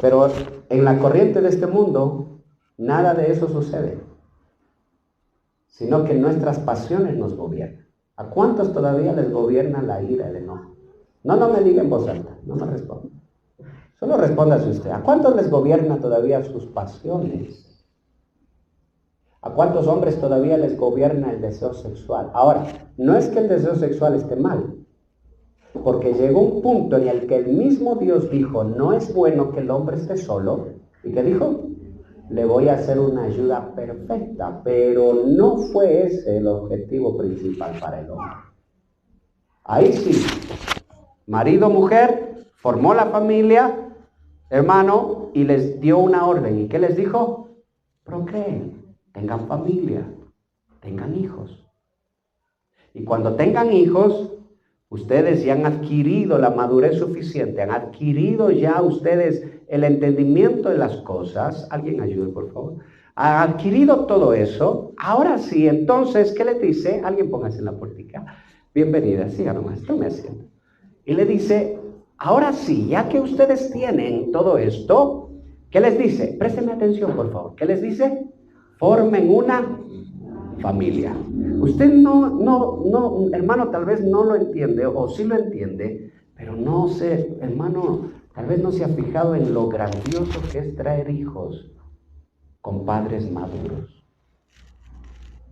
Pero en la corriente de este mundo, nada de eso sucede, sino que nuestras pasiones nos gobiernan. ¿A cuántos todavía les gobierna la ira, el enojo? No me diga en voz alta, no me responda. Solo respóndase usted. ¿A cuántos les gobierna todavía sus pasiones? ¿A cuántos hombres todavía les gobierna el deseo sexual? Ahora, no es que el deseo sexual esté mal, porque llegó un punto en el que el mismo Dios dijo, no es bueno que el hombre esté solo. ¿Y qué dijo? Le voy a hacer una ayuda perfecta, pero no fue ese el objetivo principal para el hombre. Ahí sí, marido, mujer, formó la familia, hermano, y les dio una orden. ¿Y qué les dijo? Procreen, tengan familia, tengan hijos. Y cuando tengan hijos, ustedes ya han adquirido la madurez suficiente, han adquirido ya ustedes el entendimiento de las cosas. Alguien ayude, por favor. Han adquirido todo eso. Ahora sí, entonces, ¿qué le dice? Alguien póngase en la puertica. Bienvenida, siga nomás, tome asiento. Y le dice, ahora sí, ya que ustedes tienen todo esto, ¿qué les dice? Préstenme atención, por favor. ¿Qué les dice? Formen una familia. Usted no, hermano, tal vez no lo entiende, o sí lo entiende, pero no sé, hermano, tal vez no se ha fijado en lo grandioso que es traer hijos con padres maduros,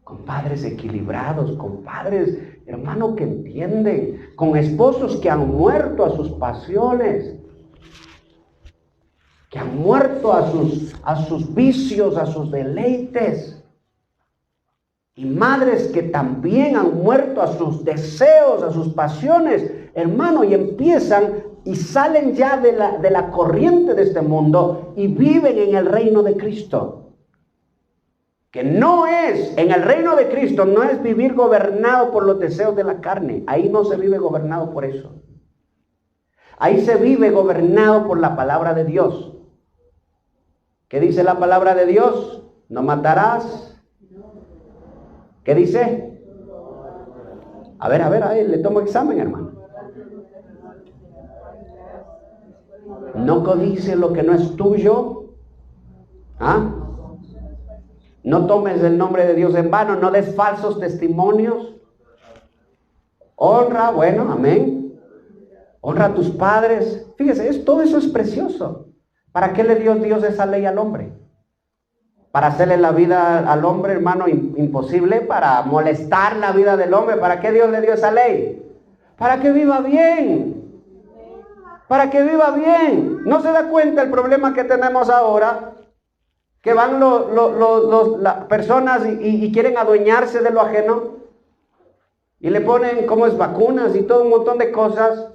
con padres equilibrados, con padres, hermano, que entienden, con esposos que han muerto a sus pasiones, que han muerto a sus vicios, a sus deleites. Y madres que también han muerto a sus deseos, a sus pasiones, hermano, y empiezan y salen ya de la corriente de este mundo y viven en el reino de Cristo. Que no es, en el reino de Cristo, no es vivir gobernado por los deseos de la carne. Ahí no se vive gobernado por eso. Ahí se vive gobernado por la palabra de Dios. ¿Qué dice la palabra de Dios? No matarás. ¿Qué dice? A ver, ahí le tomo examen, hermano. No codice lo que no es tuyo. ¿Ah? No tomes el nombre de Dios en vano, no des falsos testimonios. Honra, bueno, amén. Honra a tus padres. Fíjese, todo eso es precioso. ¿Para qué le dio Dios esa ley al hombre? Para hacerle la vida al hombre, hermano, imposible, para molestar la vida del hombre. ¿Para qué Dios le dio esa ley? Para que viva bien. Para que viva bien. ¿No se da cuenta el problema que tenemos ahora? Que van las personas y quieren adueñarse de lo ajeno. Y le ponen, como es, vacunas y todo un montón de cosas.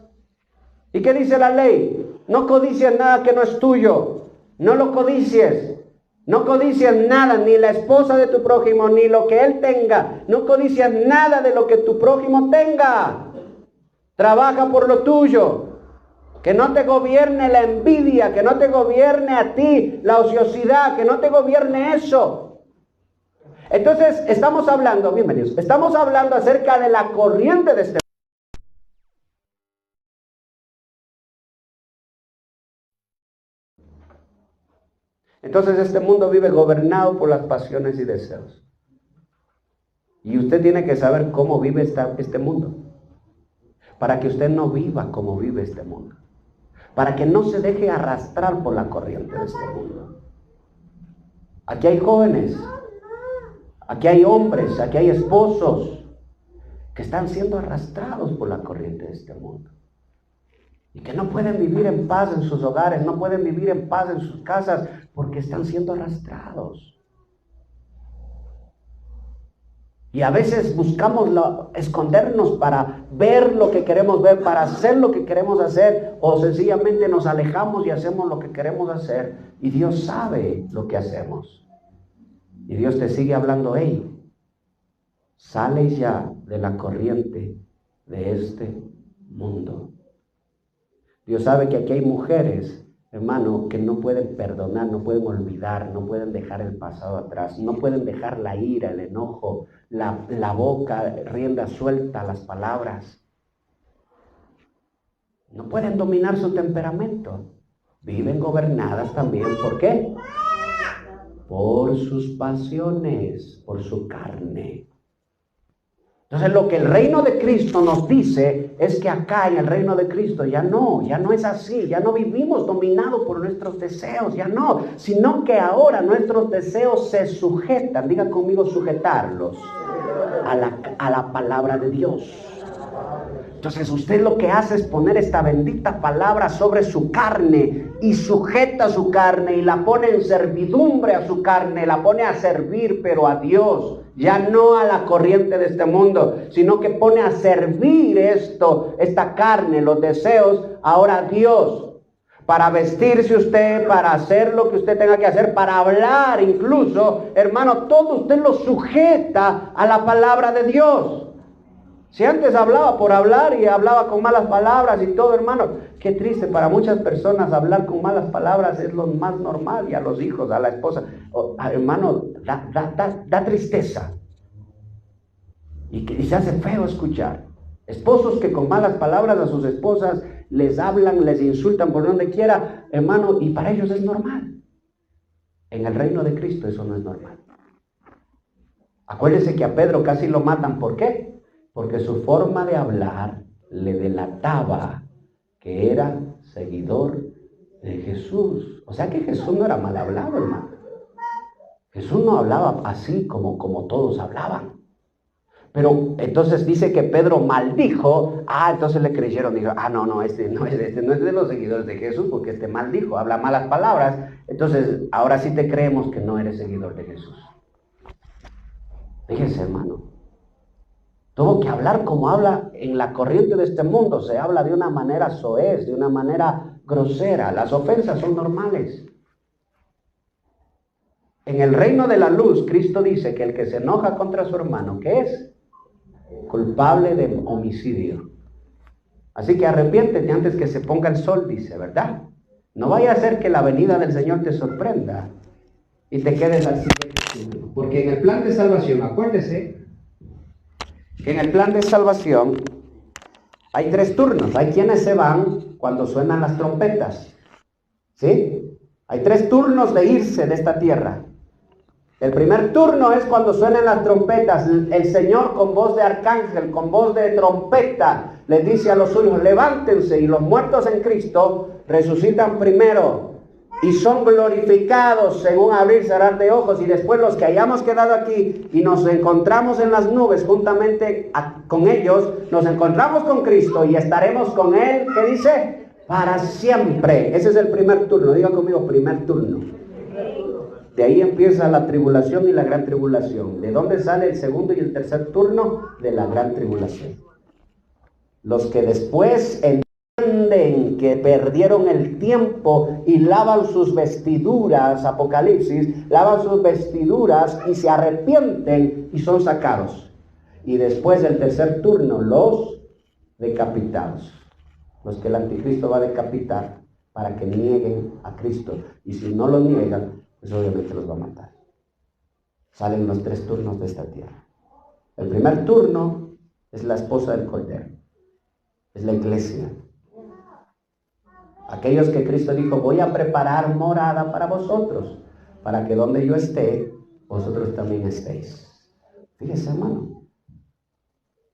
¿Y qué dice la ley? No codicies nada que no es tuyo. No lo codicies. No codicias nada, ni la esposa de tu prójimo, ni lo que él tenga. No codicias nada de lo que tu prójimo tenga. Trabaja por lo tuyo. Que no te gobierne la envidia, que no te gobierne a ti la ociosidad, que no te gobierne eso. Entonces, estamos hablando, bienvenidos, estamos hablando acerca de la corriente de este. Entonces este mundo vive gobernado por las pasiones y deseos. Y usted tiene que saber cómo vive este mundo. para que usted no viva como vive este mundo, para que no se deje arrastrar por la corriente de este mundo. Aquí hay jóvenes, aquí hay hombres, aquí hay esposos que están siendo arrastrados por la corriente de este mundo y que no pueden vivir en paz en sus hogares, no pueden vivir en paz en sus casas porque están siendo arrastrados. Y a veces buscamos escondernos para ver lo que queremos ver, para hacer lo que queremos hacer, o sencillamente nos alejamos y hacemos lo que queremos hacer, y Dios sabe lo que hacemos. Y Dios te sigue hablando: hey, sale ya de la corriente de este mundo. Dios sabe que aquí hay mujeres, hermano, que no pueden perdonar, no pueden olvidar, no pueden dejar el pasado atrás, no pueden dejar la ira, el enojo, la boca, rienda suelta, las palabras. No pueden dominar su temperamento. Viven gobernadas también, ¿por qué? Por sus pasiones, por su carne. Entonces lo que el reino de Cristo nos dice es que acá en el reino de Cristo ya no es así, ya no vivimos dominados por nuestros deseos, ya no, sino que ahora nuestros deseos se sujetan, diga conmigo, sujetarlos a la palabra de Dios. Entonces usted lo que hace es poner esta bendita palabra sobre su carne y sujeta su carne y la pone en servidumbre a su carne, la pone a servir, pero a Dios. Ya no a la corriente de este mundo, sino que pone a servir esta carne, los deseos, ahora a Dios. Para vestirse usted, para hacer lo que usted tenga que hacer, para hablar incluso, hermano, todo usted lo sujeta a la palabra de Dios. Si antes hablaba por hablar y hablaba con malas palabras y todo, hermano, qué triste. Para muchas personas hablar con malas palabras es lo más normal, y a los hijos, a la esposa. Hermano, da tristeza. Y se hace feo escuchar. Esposos que con malas palabras a sus esposas les hablan, les insultan por donde quiera, hermano, y para ellos es normal. En el reino de Cristo eso no es normal. Acuérdense que a Pedro casi lo matan. ¿Por qué? Porque su forma de hablar le delataba que era seguidor de Jesús. O sea que Jesús no era mal hablado, hermano. Jesús no hablaba así como todos hablaban. Pero entonces dice que Pedro maldijo. Entonces le creyeron. Dijo, este no es de los seguidores de Jesús, porque este maldijo, habla malas palabras. Entonces ahora sí te creemos que no eres seguidor de Jesús. Fíjense, hermano. Tuvo que hablar como habla en la corriente de este mundo. Se habla de una manera soez, de una manera grosera. Las ofensas son normales. En el reino de la luz, Cristo dice que el que se enoja contra su hermano, ¿qué es? Culpable de homicidio. Así que arrepiéntete antes que se ponga el sol, dice, ¿verdad? No vaya a ser que la venida del Señor te sorprenda y te quedes así. Porque en el plan de salvación, acuérdese, que en el plan de salvación hay 3 turnos. Hay quienes se van cuando suenan las trompetas. ¿Sí? Hay 3 turnos de irse de esta tierra. El primer turno es cuando suenan las trompetas. El Señor con voz de arcángel, con voz de trompeta, les dice a los suyos: levántense, y los muertos en Cristo resucitan primero y son glorificados según abrir y cerrar de ojos. Y después los que hayamos quedado aquí y nos encontramos en las nubes juntamente con ellos, nos encontramos con Cristo y estaremos con Él, ¿qué dice? Para siempre. Ese es el primer turno. Diga conmigo, primer turno. De ahí empieza la tribulación y la gran tribulación. ¿De dónde sale el segundo y el tercer turno? De la gran tribulación. Los que después entienden que perdieron el tiempo y lavan sus vestiduras, Apocalipsis, lavan sus vestiduras y se arrepienten y son sacados. Y después del tercer turno, los decapitados. Los que el anticristo va a decapitar para que nieguen a Cristo. Y si no lo niegan, pues obviamente los va a matar. Salen los 3 turnos de esta tierra. El primer turno es la esposa del Cordero. Es la iglesia. Aquellos que Cristo dijo: voy a preparar morada para vosotros, para que donde yo esté, vosotros también estéis. Fíjese, hermano.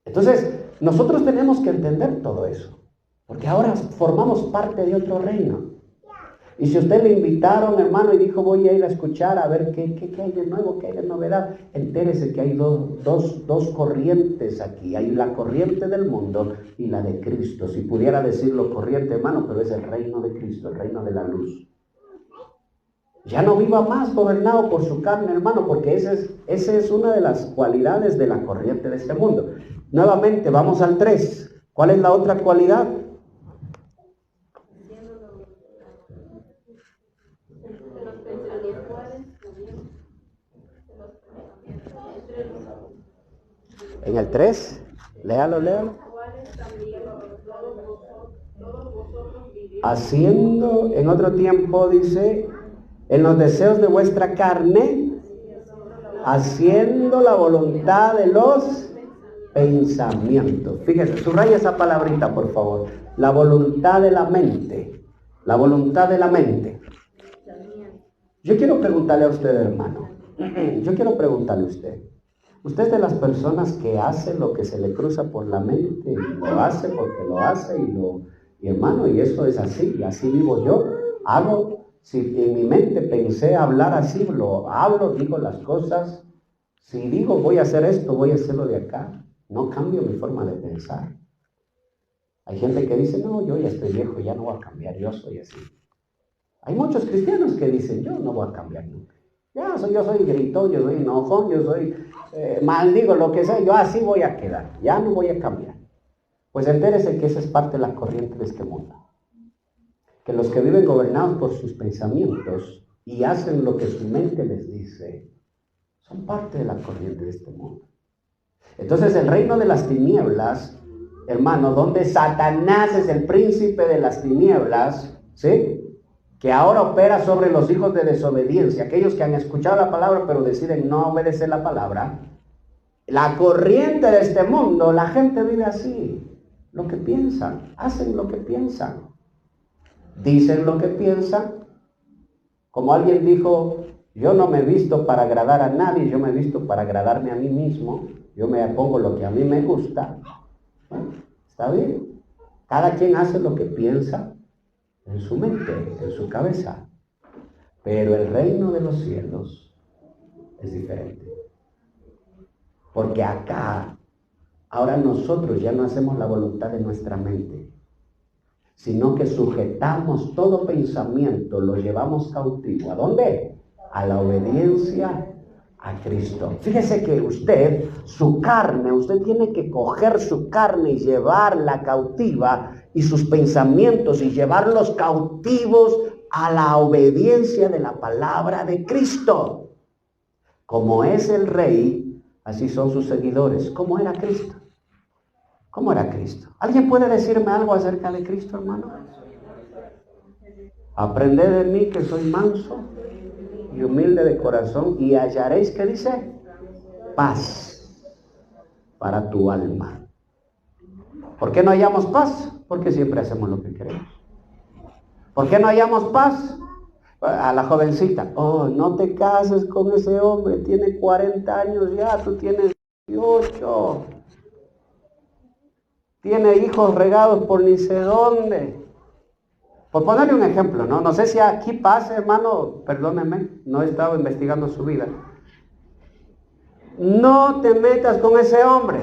Entonces, Nosotros tenemos que entender todo eso, porque ahora formamos parte de otro reino. Y si usted le invitaron, hermano, y dijo, voy a ir a escuchar a ver qué hay de nuevo, qué hay de novedad, entérese que hay dos corrientes aquí. Hay la corriente del mundo y la de Cristo. Si pudiera decirlo corriente, hermano, pero es el reino de Cristo, el reino de la luz. Ya no viva más gobernado por su carne, hermano, porque esa es una de las cualidades de la corriente de este mundo. Nuevamente, vamos al 3. ¿Cuál es la otra cualidad? En el 3, léalo. Haciendo, en otro tiempo dice, en los deseos de vuestra carne, haciendo la voluntad de los pensamientos. Fíjese, subraya esa palabrita, por favor. La voluntad de la mente. La voluntad de la mente. Yo quiero preguntarle a usted, hermano. Yo quiero preguntarle a usted. ¿Usted es de las personas que hace lo que se le cruza por la mente? Y lo hace porque lo hace y hermano, y eso es así, y así vivo yo. Si en mi mente pensé hablar así, lo hablo, digo las cosas. Si digo voy a hacer esto, voy a hacerlo de acá. No cambio mi forma de pensar. Hay gente que dice, no, yo ya estoy viejo, ya no voy a cambiar, yo soy así. Hay muchos cristianos que dicen, yo no voy a cambiar nunca. Yo soy gritón, yo soy enojón, yo soy maldigo, lo que sea, yo así voy a quedar, ya no voy a cambiar. Pues entérese que esa es parte de la corriente de este mundo. Que los que viven gobernados por sus pensamientos y hacen lo que su mente les dice, son parte de la corriente de este mundo. Entonces el reino de las tinieblas, hermano, donde Satanás es el príncipe de las tinieblas, ¿sí?, que ahora opera sobre los hijos de desobediencia, aquellos que han escuchado la palabra pero deciden no obedecer la palabra. La corriente de este mundo, la gente vive así, lo que piensan, hacen lo que piensan, dicen lo que piensan. Como alguien dijo, yo no me he visto para agradar a nadie, yo me he visto para agradarme a mí mismo, yo me pongo lo que a mí me gusta. Bueno, está bien, cada quien hace lo que piensa en su mente, en su cabeza. Pero el reino de los cielos es diferente. Porque acá, ahora nosotros ya no hacemos la voluntad de nuestra mente, sino que sujetamos todo pensamiento, lo llevamos cautivo. ¿A dónde? A la obediencia a Cristo. Fíjese que usted, su carne, usted tiene que coger su carne y llevarla cautiva, y sus pensamientos, y llevarlos cautivos a la obediencia de la palabra de Cristo. Como es el Rey, así son sus seguidores. ¿Cómo era Cristo? ¿Cómo era Cristo? ¿Alguien puede decirme algo acerca de Cristo, hermano? Aprended de mí que soy manso y humilde de corazón, y hallaréis, ¿qué dice? Paz para tu alma. ¿Por qué no hallamos paz? Porque siempre hacemos lo que queremos. ¿Por qué no hallamos paz? A la jovencita, oh, no te cases con ese hombre, tiene 40 años ya, tú tienes 18. Tiene hijos regados por ni sé dónde. Por ponerle un ejemplo, ¿no? No sé si aquí pasa, hermano, perdónenme, no he estado investigando su vida. No te metas con ese hombre.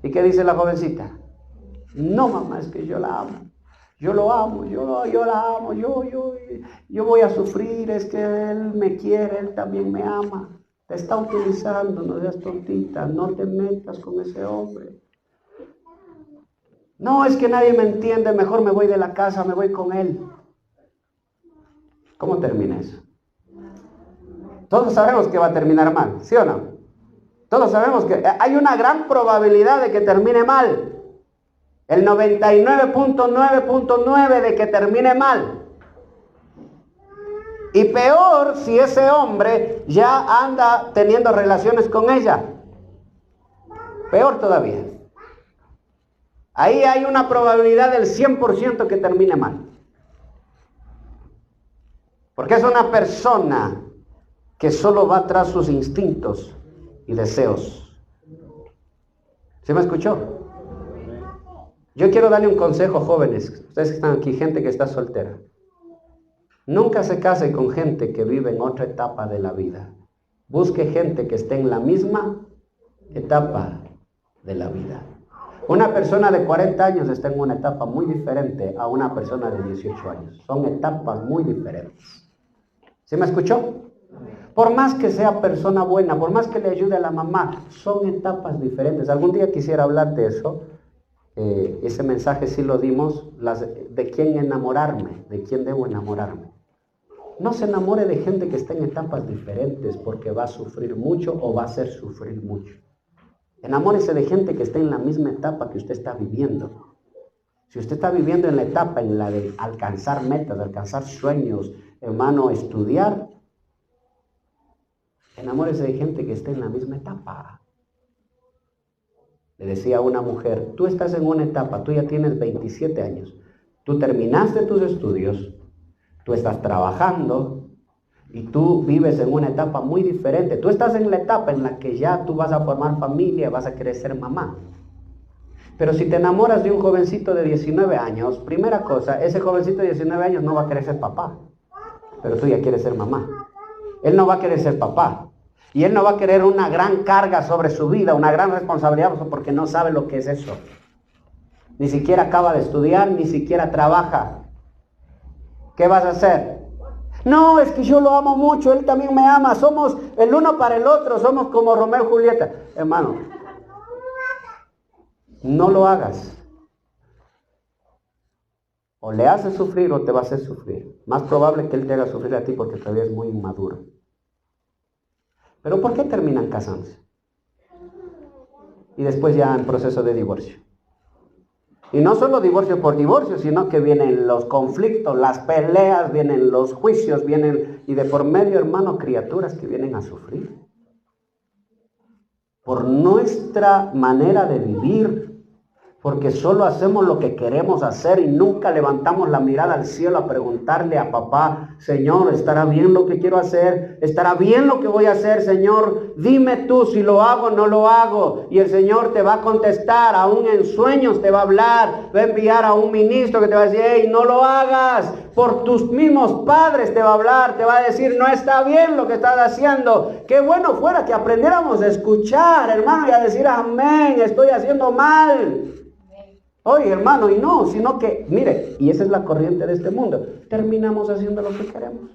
¿Y qué dice la jovencita? No, mamá, es que yo la amo. Yo lo amo, yo la amo, yo voy a sufrir, es que él me quiere, él también me ama. Te está utilizando, no seas tontita, no te metas con ese hombre. No, es que nadie me entiende, mejor me voy de la casa, me voy con él. ¿Cómo termina eso? Todos sabemos que va a terminar mal, ¿sí o no? Todos sabemos que hay una gran probabilidad de que termine mal. El 99.9.9 de que termine mal. Y peor si ese hombre ya anda teniendo relaciones con ella. Peor todavía. Ahí hay una probabilidad del 100% que termine mal. Porque es una persona que solo va tras sus instintos y deseos. ¿Sí me escuchó? Yo quiero darle un consejo, jóvenes, ustedes que están aquí, gente que está soltera. Nunca se case con gente que vive en otra etapa de la vida. Busque gente que esté en la misma etapa de la vida. Una persona de 40 años está en una etapa muy diferente a una persona de 18 años. Son etapas muy diferentes. ¿Sí me escuchó? Por más que sea persona buena, por más que le ayude a la mamá, son etapas diferentes. Algún día quisiera hablar de eso. Ese mensaje sí lo dimos, de quién enamorarme, de quién debo enamorarme. No se enamore de gente que está en etapas diferentes porque va a sufrir mucho o va a hacer sufrir mucho. Enamórese de gente que esté en la misma etapa que usted está viviendo. Si usted está viviendo en la etapa en la de alcanzar metas, de alcanzar sueños, hermano, estudiar, enamórese de gente que esté en la misma etapa. Le decía a una mujer, tú estás en una etapa, tú ya tienes 27 años, tú terminaste tus estudios, tú estás trabajando y tú vives en una etapa muy diferente. Tú estás en la etapa en la que ya tú vas a formar familia, vas a querer ser mamá. Pero si te enamoras de un jovencito de 19 años, primera cosa, ese jovencito de 19 años no va a querer ser papá, pero tú ya quieres ser mamá. Él no va a querer ser papá. Y él no va a querer una gran carga sobre su vida, una gran responsabilidad, porque no sabe lo que es eso. Ni siquiera acaba de estudiar, ni siquiera trabaja. ¿Qué vas a hacer? No, es que yo lo amo mucho, él también me ama, somos el uno para el otro, somos como Romeo y Julieta. Hermano, no lo hagas. O le haces sufrir o te va a hacer sufrir. Más probable que él te haga sufrir a ti porque todavía es muy inmaduro. Pero ¿por qué terminan casándose? Y después ya en proceso de divorcio. Y no solo divorcio por divorcio, sino que vienen los conflictos, las peleas, vienen los juicios, vienen, y de por medio, hermano, criaturas que vienen a sufrir. Por nuestra manera de vivir, porque solo hacemos lo que queremos hacer y nunca levantamos la mirada al cielo a preguntarle a papá, Señor, ¿estará bien lo que quiero hacer? ¿Estará bien lo que voy a hacer, Señor? Dime tú si lo hago o no lo hago. Y el Señor te va a contestar, aún en sueños te va a hablar, va a enviar a un ministro que te va a decir, hey, no lo hagas. Por tus mismos padres te va a hablar, te va a decir, no está bien lo que estás haciendo. Qué bueno fuera que aprendiéramos a escuchar, hermano, y a decir, amén, estoy haciendo mal. Oye, hermano, y no, sino que, mire, y esa es la corriente de este mundo, terminamos haciendo lo que queremos.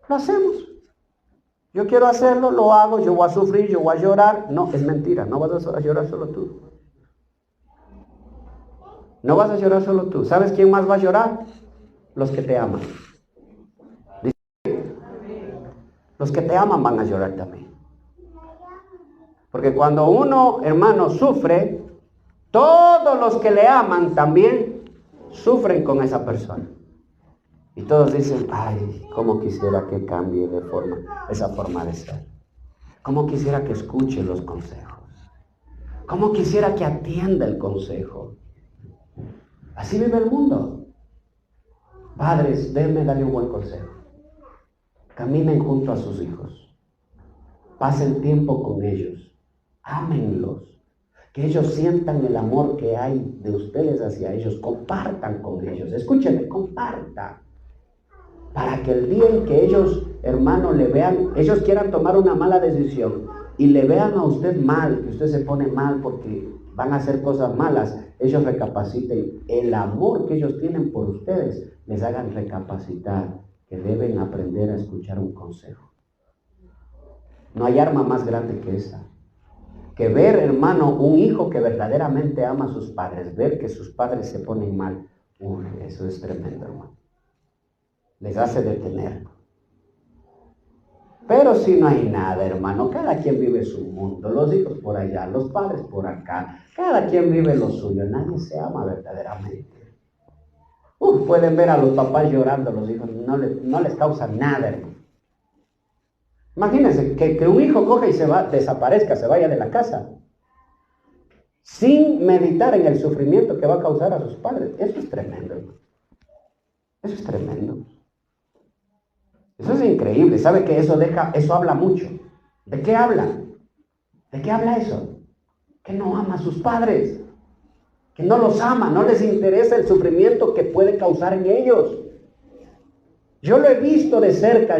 Lo hacemos. Yo quiero hacerlo, lo hago, yo voy a sufrir, yo voy a llorar. No, es mentira, no vas a llorar solo tú. No vas a llorar solo tú. ¿Sabes quién más va a llorar? Los que te aman. Los que te aman van a llorar también. Porque cuando uno, hermano, sufre, todos los que le aman también sufren con esa persona. Y todos dicen, ay, cómo quisiera que cambie de forma, esa forma de ser. Cómo quisiera que escuche los consejos. Cómo quisiera que atienda el consejo. Así vive el mundo. Padres, déjenme darle un buen consejo. Caminen junto a sus hijos. Pasen tiempo con ellos. Ámenlos. Que ellos sientan el amor que hay de ustedes hacia ellos. Compartan con ellos. Escúchenme, compartan. Para que el día en que ellos, hermano, le vean, ellos quieran tomar una mala decisión y le vean a usted mal, que usted se pone mal porque van a hacer cosas malas, ellos recapaciten. El amor que ellos tienen por ustedes les hagan recapacitar que deben aprender a escuchar un consejo. No hay arma más grande que esa. Que ver, hermano, un hijo que verdaderamente ama a sus padres, ver que sus padres se ponen mal, eso es tremendo, hermano. Les hace detener. Pero si no hay nada, hermano, cada quien vive su mundo, los hijos por allá, los padres por acá, cada quien vive lo suyo, nadie se ama verdaderamente. Pueden ver a los papás llorando, los hijos no les causa nada, hermano. Imagínense que un hijo coja y desaparezca, se vaya de la casa, sin meditar en el sufrimiento que va a causar a sus padres. Eso es tremendo, hermano. Eso es tremendo. Eso es increíble. ¿Sabe que eso habla mucho? ¿De qué habla? ¿De qué habla eso? Que no ama a sus padres. que no los ama, no les interesa el sufrimiento que puede causar en ellos. Yo lo he visto de cerca,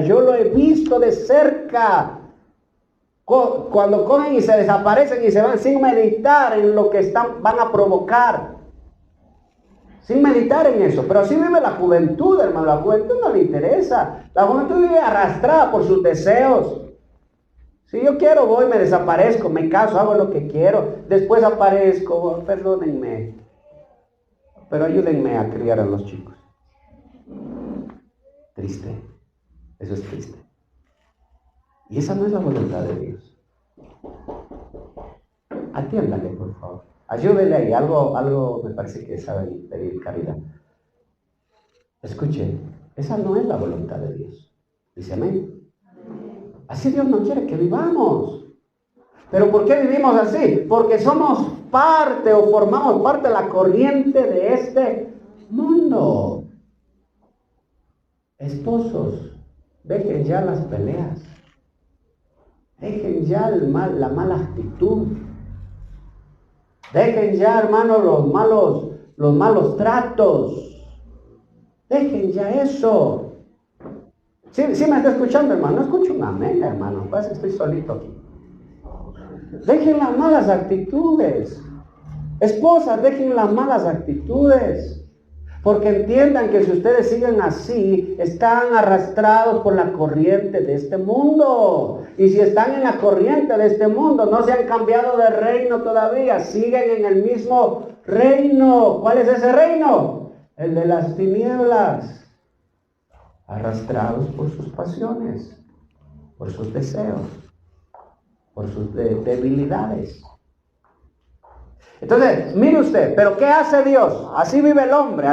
Cuando cogen y se desaparecen y se van sin meditar en lo que van a provocar. Sin meditar en eso. Pero así vive la juventud, hermano. La juventud no le interesa. La juventud vive arrastrada por sus deseos. Si yo quiero, voy, me desaparezco, me caso, hago lo que quiero. Después aparezco, perdónenme. Pero ayúdenme a criar a los chicos. Triste. Eso es triste. Y esa no es la voluntad de Dios. Atiéndale, por favor. Ayúdele ahí. Algo me parece que saben pedir caridad. Escuche, esa no es la voluntad de Dios. Dice amén. Así Dios no quiere que vivamos. ¿Pero por qué vivimos así? Porque somos parte o formamos parte de la corriente de este mundo. Esposos, dejen ya las peleas. Dejen ya la mala actitud. Dejen ya, hermano, los malos tratos. Dejen ya eso. ¿Sí me está escuchando, hermano? No escucho un amén, hermano. Pues estoy solito aquí. Dejen las malas actitudes. Esposas, dejen las malas actitudes. Porque entiendan que si ustedes siguen así, están arrastrados por la corriente de este mundo. Y si están en la corriente de este mundo, no se han cambiado de reino todavía, siguen en el mismo reino. ¿Cuál es ese reino? El de las tinieblas. Arrastrados por sus pasiones, por sus deseos, por sus debilidades. Entonces, mire usted, ¿pero qué hace Dios? Así vive el hombre.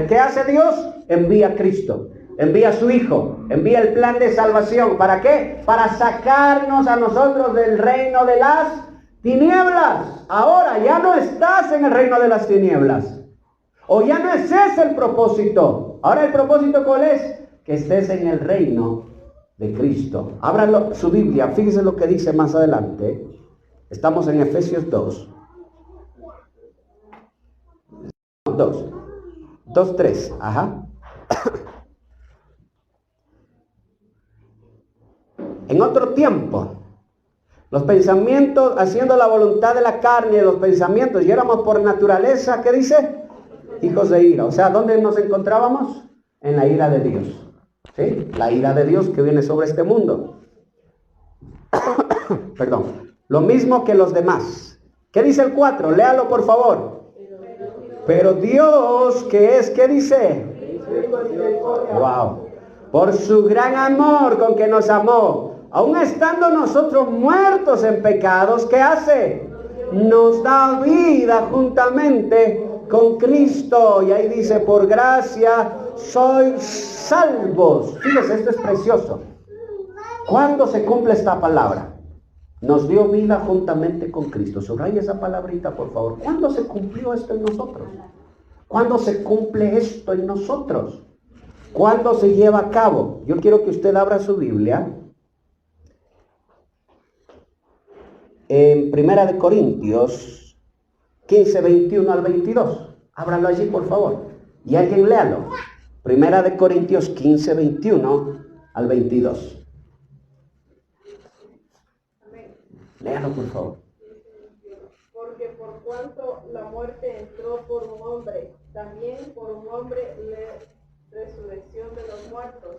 ¿Qué hace Dios? Envía a Cristo, envía a su Hijo, envía el plan de salvación. ¿Para qué? Para sacarnos a nosotros del reino de las tinieblas. Ahora ya no estás en el reino de las tinieblas. O ya no es ese el propósito. Ahora el propósito, ¿cuál es? Que estés en el reino de Cristo. Abran su Biblia, fíjense lo que dice más adelante. Estamos en Efesios 2:3, ajá. En otro tiempo, los pensamientos, haciendo la voluntad de la carne, los pensamientos, y éramos por naturaleza, ¿qué dice? Hijos de ira. O sea, ¿dónde nos encontrábamos? En la ira de Dios. ¿Sí? La ira de Dios que viene sobre este mundo. Perdón. Lo mismo que los demás. ¿Qué dice el 4? Léalo, por favor. Pero Dios, ¿qué es? ¿Qué dice? Wow. Por su gran amor con que nos amó, aun estando nosotros muertos en pecados, ¿qué hace? Nos da vida juntamente con Cristo. Y ahí dice, por gracia sois salvos. Fíjese, esto es precioso. ¿Cuándo se cumple esta palabra? Nos dio vida juntamente con Cristo. Subraya esa palabrita, por favor. ¿Cuándo se cumplió esto en nosotros? ¿Cuándo se cumple esto en nosotros? ¿Cuándo se lleva a cabo? Yo quiero que usted abra su Biblia en 1 Corintios 15, 21 al 22. Ábralo allí, por favor. Y alguien léalo. 1 Corintios 15, 21 al 22. Léalo, por favor. Porque por cuanto la muerte entró por un hombre, también por un hombre la resurrección de los muertos.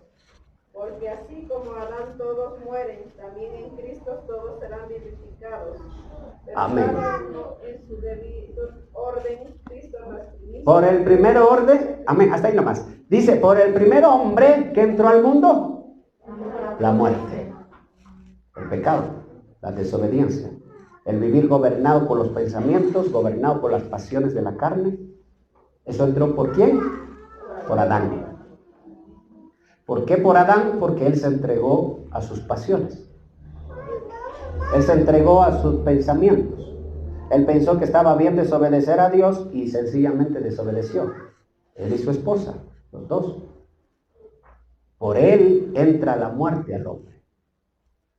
Porque así como Adán todos mueren, también en Cristo todos serán vivificados. Pero amén. Cada uno en su debido orden, Cristo las por el primer orden, amén, hasta ahí nomás. Dice, por el primer hombre que entró al mundo, la muerte, el pecado, la desobediencia, el vivir gobernado por los pensamientos, gobernado por las pasiones de la carne. ¿Eso entró por quién? Por Adán. ¿Por qué por Adán? Porque él se entregó a sus pasiones. Él se entregó a sus pensamientos. Él pensó que estaba bien desobedecer a Dios y sencillamente desobedeció. Él y su esposa, los dos. Por él entra la muerte al hombre.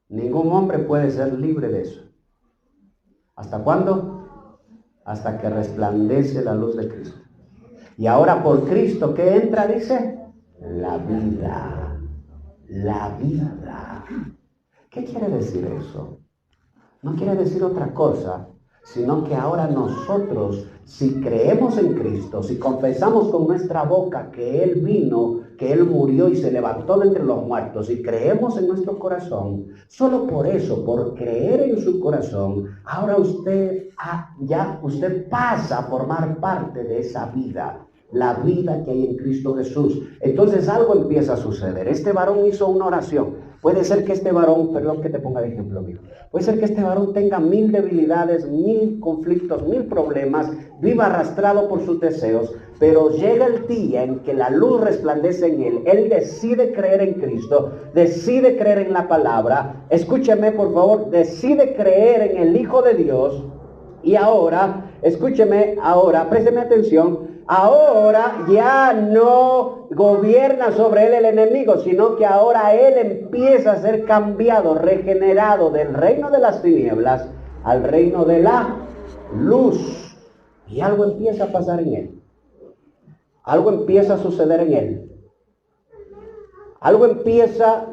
Ningún hombre puede ser libre de eso. ¿Hasta cuándo? hasta que resplandece la luz de Cristo. Y ahora por Cristo, ¿qué entra? Dice, la vida. La vida. ¿Qué quiere decir eso? No quiere decir otra cosa, sino que ahora nosotros, si creemos en Cristo, si confesamos con nuestra boca que Él vino, que Él murió y se levantó de entre los muertos, y creemos en nuestro corazón, solo por eso, por creer en su corazón, ahora usted pasa a formar parte de esa vida, la vida que hay en Cristo Jesús. Entonces algo empieza a suceder. Este varón hizo una oración. Puede ser que este varón, perdón que te ponga de ejemplo mío, puede ser que este varón tenga 1000 debilidades, 1000 conflictos, 1000 problemas, viva arrastrado por sus deseos, pero llega el día en que la luz resplandece en él decide creer en Cristo, decide creer en la palabra, escúcheme por favor, decide creer en el Hijo de Dios, y ahora, escúcheme, ahora, présteme atención, ahora ya no gobierna sobre él el enemigo, sino que ahora él empieza a ser cambiado, regenerado del reino de las tinieblas al reino de la luz. Y algo empieza a pasar en él. Algo empieza a suceder en él. Algo empieza,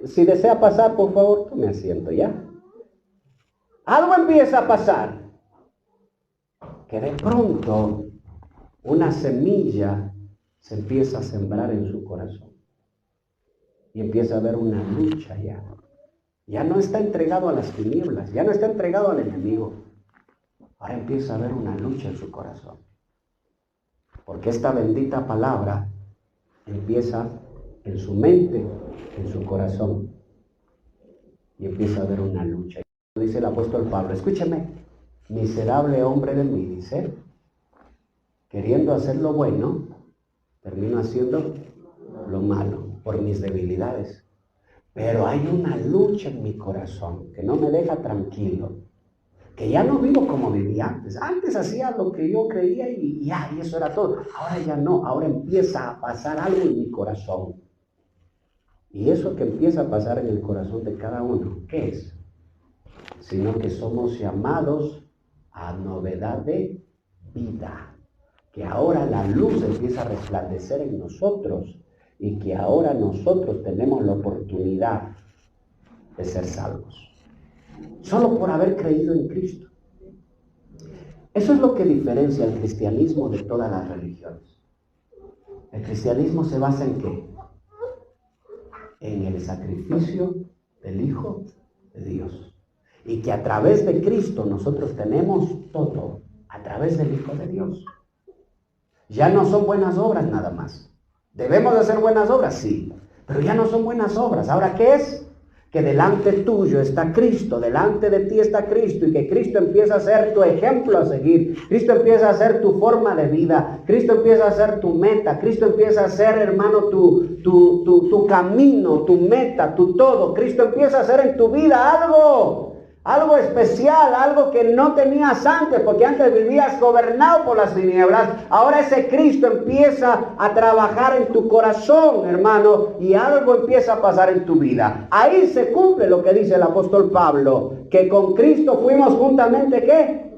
si desea pasar, por favor, tome asiento ya. Algo empieza a pasar. Que de pronto una semilla se empieza a sembrar en su corazón. Y empieza a haber una lucha ya. Ya no está entregado a las tinieblas, ya no está entregado al enemigo. Ahora empieza a haber una lucha en su corazón. Porque esta bendita palabra empieza en su mente, en su corazón. Y empieza a haber una lucha. Dice el apóstol Pablo, escúcheme, miserable hombre de mí, dice, queriendo hacer lo bueno, termino haciendo lo malo por mis debilidades. Pero hay una lucha en mi corazón que no me deja tranquilo, que ya no vivo como vivía antes. Antes hacía lo que yo creía y eso era todo. Ahora ya no, ahora empieza a pasar algo en mi corazón. Y eso que empieza a pasar en el corazón de cada uno, ¿qué es? Sino que somos llamados a novedad de vida. Que ahora la luz empieza a resplandecer en nosotros y que ahora nosotros tenemos la oportunidad de ser salvos. Solo por haber creído en Cristo. Eso es lo que diferencia el cristianismo de todas las religiones. El cristianismo se basa en ¿qué? En el sacrificio del Hijo de Dios. Y que a través de Cristo nosotros tenemos todo, a través del Hijo de Dios. Ya no son buenas obras nada más. ¿Debemos de hacer buenas obras? Sí, pero ya no son buenas obras. ¿Ahora qué es? Que delante tuyo está Cristo, delante de ti está Cristo, y que Cristo empieza a ser tu ejemplo a seguir. Cristo empieza a ser tu forma de vida. Cristo empieza a ser tu meta. Cristo empieza a ser, hermano, tu camino, tu meta, tu todo. Cristo empieza a ser en tu vida algo especial, algo que no tenías antes, porque antes vivías gobernado por las tinieblas. Ahora ese Cristo empieza a trabajar en tu corazón, hermano, y algo empieza a pasar en tu vida. Ahí se cumple lo que dice el apóstol Pablo, que con Cristo fuimos juntamente, ¿qué?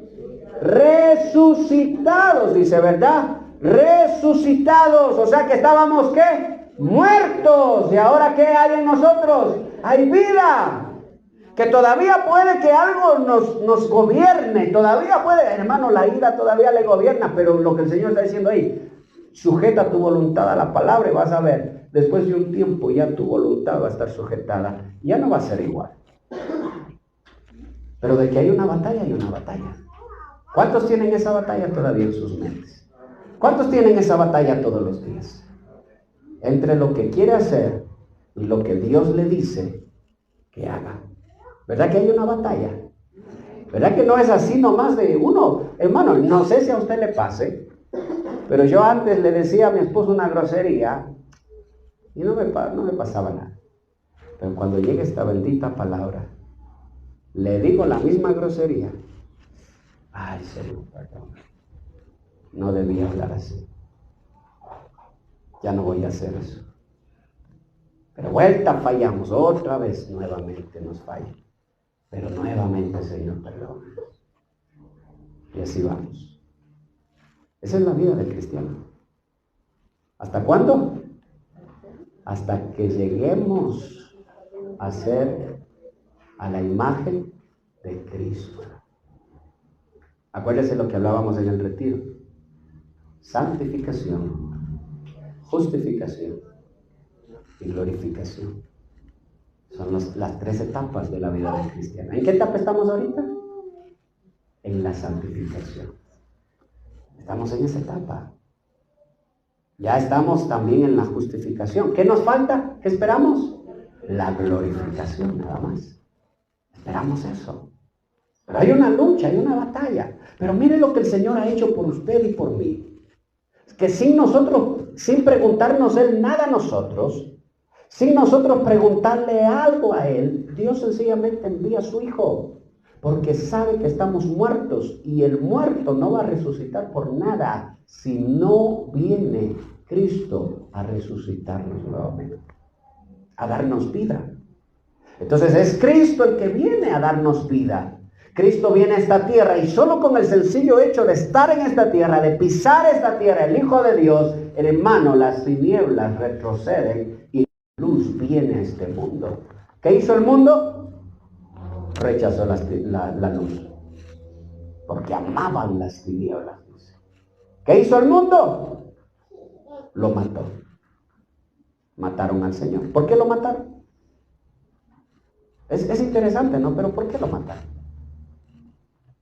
Resucitados, dice, ¿verdad? Resucitados, o sea que estábamos, ¿qué? Muertos. ¿Y ahora qué hay en nosotros? Hay vida. Que todavía puede que algo nos gobierne, todavía puede, hermano, la ira todavía le gobierna, pero lo que el Señor está diciendo ahí, sujeta tu voluntad a la palabra y vas a ver, después de un tiempo ya tu voluntad va a estar sujetada, ya no va a ser igual. Pero de que hay una batalla, hay una batalla. ¿Cuántos tienen esa batalla todavía en sus mentes? ¿Cuántos tienen esa batalla todos los días? Entre lo que quiere hacer y lo que Dios le dice que haga. ¿Verdad que hay una batalla? ¿Verdad que no es así nomás de uno? Hermano, no sé si a usted le pase, pero yo antes le decía a mi esposo una grosería y no me pasaba nada. Pero cuando llega esta bendita palabra, le digo la misma grosería. Ay, Señor, perdón. No debía hablar así. Ya no voy a hacer eso. Pero vuelta fallamos, otra vez nuevamente nos falla. Pero nuevamente, Señor, perdón. Y así vamos. Esa es la vida del cristiano. ¿Hasta cuándo? Hasta que lleguemos a ser a la imagen de Cristo. Acuérdense lo que hablábamos en el retiro. Santificación, justificación y glorificación. Son las 3 etapas de la vida del cristiano. ¿En qué etapa estamos ahorita? En la santificación. Estamos en esa etapa. Ya estamos también en la justificación. ¿Qué nos falta? ¿Qué esperamos? La glorificación, nada más. Esperamos eso. Pero hay una lucha, hay una batalla. Pero mire lo que el Señor ha hecho por usted y por mí. Que sin nosotros, sin preguntarnos Él nada a nosotros, sin nosotros preguntarle algo a Él, Dios sencillamente envía a su Hijo. Porque sabe que estamos muertos y el muerto no va a resucitar por nada si no viene Cristo a resucitarnos nuevamente, a darnos vida. Entonces es Cristo el que viene a darnos vida. Cristo viene a esta tierra y solo con el sencillo hecho de estar en esta tierra, de pisar esta tierra, el Hijo de Dios, hermano, las tinieblas retroceden y la luz viene a este mundo. ¿Qué hizo el mundo? Rechazó la luz, porque amaban las tinieblas. ¿Qué hizo el mundo? Lo mató. Mataron al Señor. ¿Por qué lo mataron? Es interesante, ¿no? Pero ¿por qué lo mataron?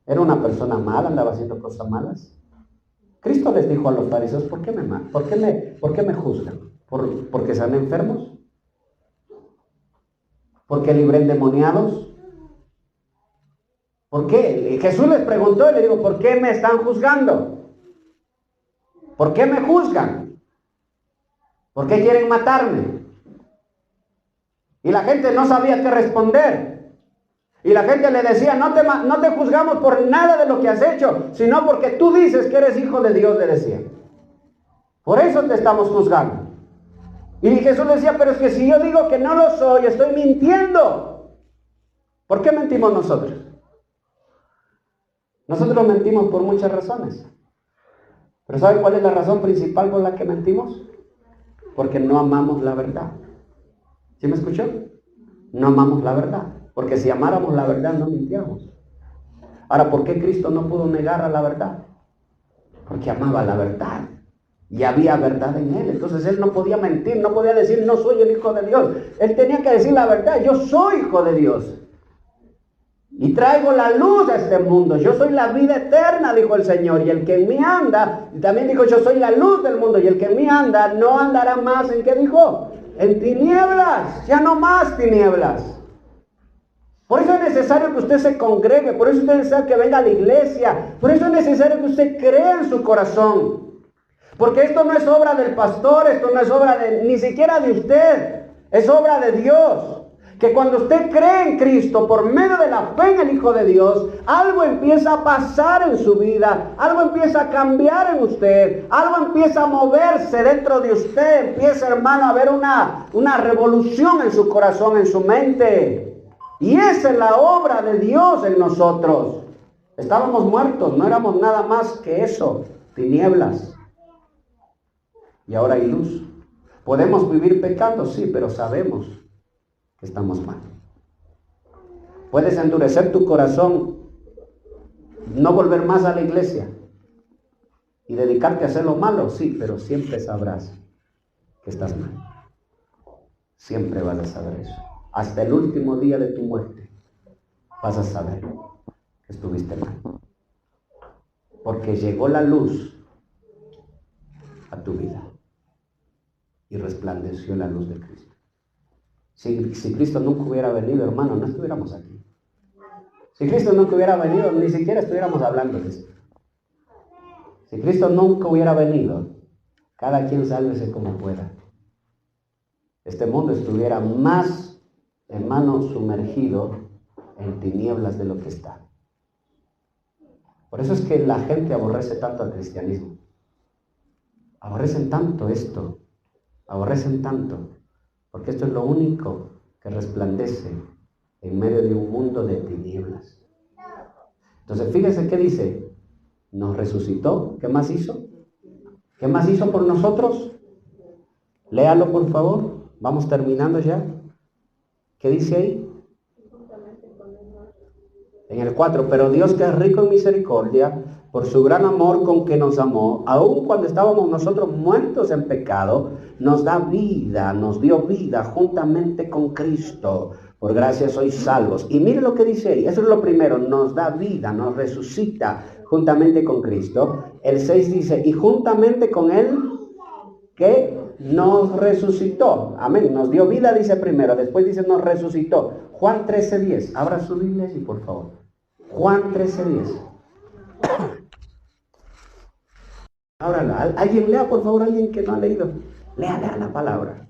¿Era una persona mala? ¿Andaba haciendo cosas malas? Cristo les dijo a los fariseos, ¿por qué me matan? ¿Por qué me juzgan? ¿Porque están enfermos? ¿Porque libré endemoniados? ¿Por qué? Jesús les preguntó y le dijo, ¿por qué me están juzgando? ¿Por qué me juzgan? ¿Por qué quieren matarme? Y la gente no sabía qué responder. Y la gente le decía, no te juzgamos por nada de lo que has hecho, sino porque tú dices que eres hijo de Dios, le decía. Por eso te estamos juzgando. Y Jesús le decía, pero es que si yo digo que no lo soy, estoy mintiendo. ¿Por qué mentimos nosotros? Nosotros mentimos por muchas razones. Pero ¿sabe cuál es la razón principal por la que mentimos? Porque no amamos la verdad. ¿Sí me escuchó? No amamos la verdad. Porque si amáramos la verdad, no mintiéramos. Ahora, ¿por qué Cristo no pudo negar a la verdad? Porque amaba la verdad. Y había verdad en Él. Entonces Él no podía mentir, no podía decir, no soy el Hijo de Dios. Él tenía que decir la verdad, yo soy Hijo de Dios. Y traigo la luz a este mundo. Yo soy la vida eterna, dijo el Señor. Y el que en mí anda, y también dijo, yo soy la luz del mundo. Y el que en mí anda, no andará más, ¿en qué dijo? En tinieblas, ya no más tinieblas. Por eso es necesario que usted se congregue, por eso es necesario que venga a la iglesia, por eso es necesario que usted crea en su corazón. Porque esto no es obra del pastor, esto no es obra ni siquiera de usted, es obra de Dios. Que cuando usted cree en Cristo por medio de la fe en el Hijo de Dios, algo empieza a pasar en su vida, algo empieza a cambiar en usted, algo empieza a moverse dentro de usted, empieza, hermano, a haber una revolución en su corazón, en su mente. Y esa es la obra de Dios en nosotros. Estábamos muertos, no éramos nada más que eso, tinieblas. Y ahora hay luz. Podemos vivir pecando, sí, pero sabemos que estamos mal. Puedes endurecer tu corazón, no volver más a la iglesia y dedicarte a hacer lo malo, sí, pero siempre sabrás que estás mal. Siempre vas a saber eso. Hasta el último día de tu muerte vas a saber que estuviste mal. Porque llegó la luz a tu vida y resplandeció la luz de Cristo. Si Cristo nunca hubiera venido, hermano, no estuviéramos aquí. Si Cristo nunca hubiera venido, ni siquiera estuviéramos hablando de esto. Si Cristo nunca hubiera venido, cada quien sálvese como pueda. Este mundo estuviera más, hermano, sumergido en tinieblas de lo que está. Por eso es que la gente aborrece tanto al cristianismo. Aborrecen tanto esto. Aborrecen tanto. Porque esto es lo único que resplandece en medio de un mundo de tinieblas. Entonces, fíjense qué dice. nos resucitó. ¿Qué más hizo? ¿Qué más hizo por nosotros? Léalo, por favor. Vamos terminando ya. ¿Qué dice ahí? En el 4, pero Dios, que es rico en misericordia, por su gran amor con que nos amó, aun cuando estábamos nosotros muertos en pecado, nos da vida, nos dio vida juntamente con Cristo. Por gracia sois salvos. Y mire lo que dice ahí, eso es lo primero, nos da vida, nos resucita juntamente con Cristo. El 6 dice, y juntamente con Él, que nos resucitó. Amén, nos dio vida, dice primero, después dice nos resucitó. Juan 13:10, abra su Biblia y por favor. Juan 13:10. Ahora, alguien lea, por favor, alguien que no ha leído. Lea la palabra.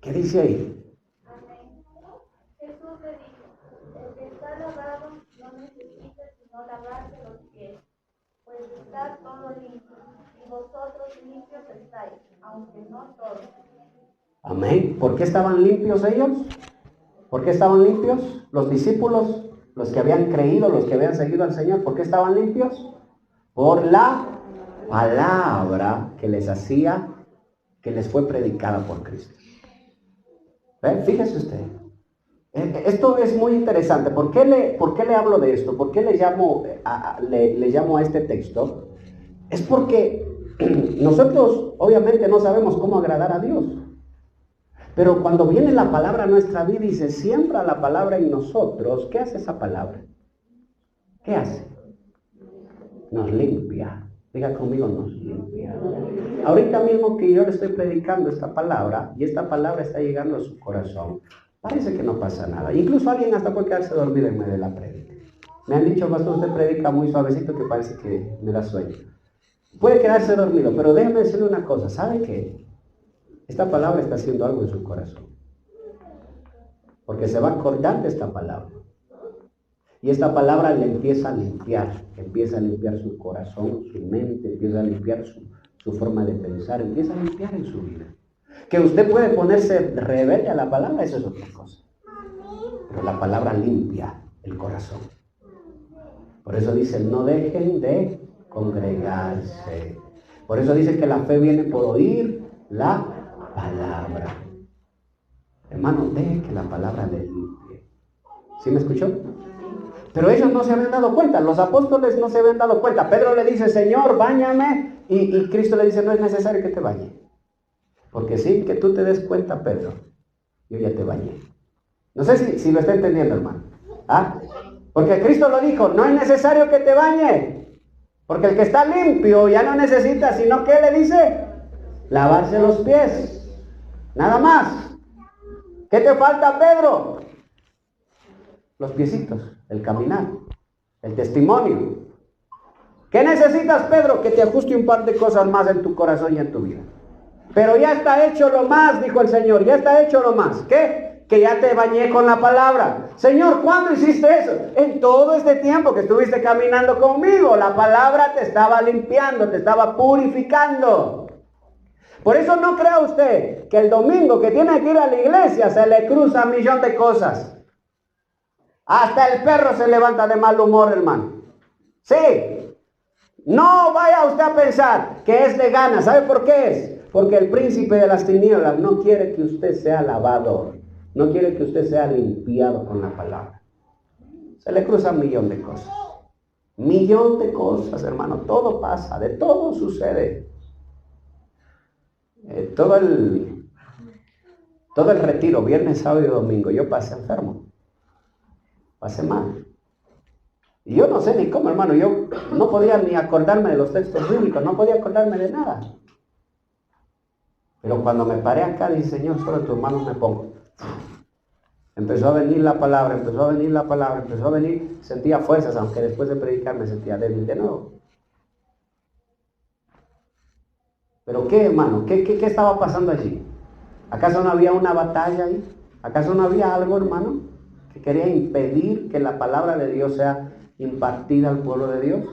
¿Qué dice ahí? Amén. Jesús le dijo, el que está lavado no necesita sino lavarse los pies, pues está todo limpio, y vosotros limpios estáis, aunque no todos. Amén. ¿Por qué estaban limpios ellos? ¿Por qué estaban limpios? Los discípulos, los que habían creído, los que habían seguido al Señor, ¿por qué estaban limpios? Por la palabra que les fue predicada por Cristo. ¿Ve? Fíjese usted. Esto es muy interesante. ¿Por qué le hablo de esto? ¿Por qué le llamo a este texto? Es porque nosotros obviamente no sabemos cómo agradar a Dios. Pero cuando viene la palabra a nuestra vida y se siembra la palabra en nosotros, ¿qué hace esa palabra? ¿Qué hace? Nos limpia. Diga conmigo, nos limpia. Ahorita mismo que yo le estoy predicando esta palabra y esta palabra está llegando a su corazón, parece que no pasa nada. Incluso alguien hasta puede quedarse dormido en medio de la prédica. Me han dicho, pastor, usted predica muy suavecito que parece que me da sueño. Puede quedarse dormido, pero déjeme decirle una cosa. ¿Sabe qué? Esta palabra está haciendo algo en su corazón. Porque se va a acordar de esta palabra. Y esta palabra le empieza a limpiar su corazón, su mente, empieza a limpiar su forma de pensar, empieza a limpiar en su vida. Que usted puede ponerse rebelde a la palabra, eso es otra cosa. Pero la palabra limpia el corazón. Por eso dice, no dejen de congregarse. Por eso dice que la fe viene por oír la palabra. Hermano, deje que la palabra le limpie. ¿Sí me escuchó? Pero ellos no se habían dado cuenta, los apóstoles no se habían dado cuenta. Pedro le dice, Señor, báñame, y Cristo le dice, no es necesario que te bañe. Porque sí, que tú te des cuenta, Pedro, yo ya te bañé. No sé si lo está entendiendo, hermano. ¿Ah? Porque Cristo lo dijo, no es necesario que te bañe. Porque el que está limpio ya no necesita, sino que le dice, lavarse los pies. Nada más. ¿Qué te falta, Pedro? Los piecitos, el caminar, el testimonio. ¿Qué necesitas, Pedro? Que te ajuste un par de cosas más en tu corazón y en tu vida. Pero ya está hecho lo más, dijo el Señor, ya está hecho lo más. ¿Qué? Que ya te bañé con la palabra. Señor, ¿cuándo hiciste eso? En todo este tiempo que estuviste caminando conmigo, la palabra te estaba limpiando, te estaba purificando. Por eso no crea usted que el domingo que tiene que ir a la iglesia se le cruza un millón de cosas. Hasta el perro se levanta de mal humor, hermano. Sí. No vaya usted a pensar que es de ganas. ¿Sabe por qué es? Porque el príncipe de las tinieblas no quiere que usted sea lavado. No quiere que usted sea limpiado con la palabra. Se le cruza un millón de cosas. Millón de cosas, hermano. Todo pasa, de todo sucede. Todo el retiro, viernes, sábado y domingo, yo pasé enfermo. Pasé mal. Y yo no sé ni cómo, hermano. Yo no podía ni acordarme de los textos bíblicos, no podía acordarme de nada. Pero cuando me paré acá, dije, Señor, solo en tus manos me pongo. Empezó a venir la palabra, empezó a venir, sentía fuerzas, aunque después de predicar me sentía débil de nuevo. ¿Pero qué, hermano? ¿Qué estaba pasando allí? ¿Acaso no había una batalla ahí? ¿Acaso no había algo, hermano, que quería impedir que la palabra de Dios sea impartida al pueblo de Dios?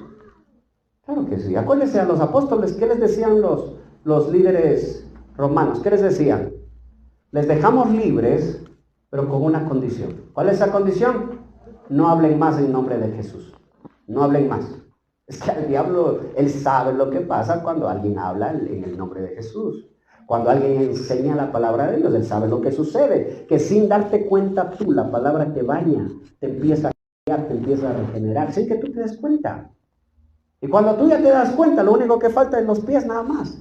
Claro que sí. Acuérdense a los apóstoles, ¿qué les decían los líderes romanos? ¿Qué les decían? Les dejamos libres, pero con una condición. ¿Cuál es esa condición? No hablen más en nombre de Jesús. No hablen más. Es que al diablo, él sabe lo que pasa cuando alguien habla en el nombre de Jesús. Cuando alguien enseña la palabra de Dios, él sabe lo que sucede. Que sin darte cuenta tú, la palabra te baña, te empieza a cambiar, te empieza a regenerar, sin que tú te des cuenta. Y cuando tú ya te das cuenta, lo único que falta es los pies nada más.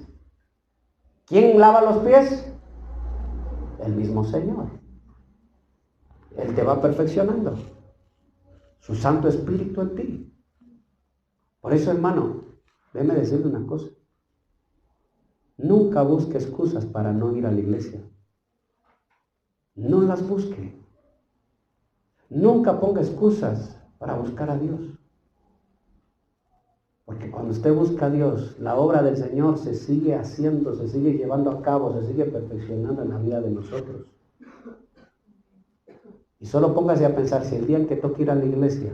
¿Quién lava los pies? El mismo Señor. Él te va perfeccionando. Su Santo Espíritu en ti. Por eso, hermano, déjeme decirle una cosa. Nunca busque excusas para no ir a la iglesia. No las busque. Nunca ponga excusas para buscar a Dios. Porque cuando usted busca a Dios, la obra del Señor se sigue haciendo, se sigue llevando a cabo, se sigue perfeccionando en la vida de nosotros. Y solo póngase a pensar, si el día en que toque ir a la iglesia,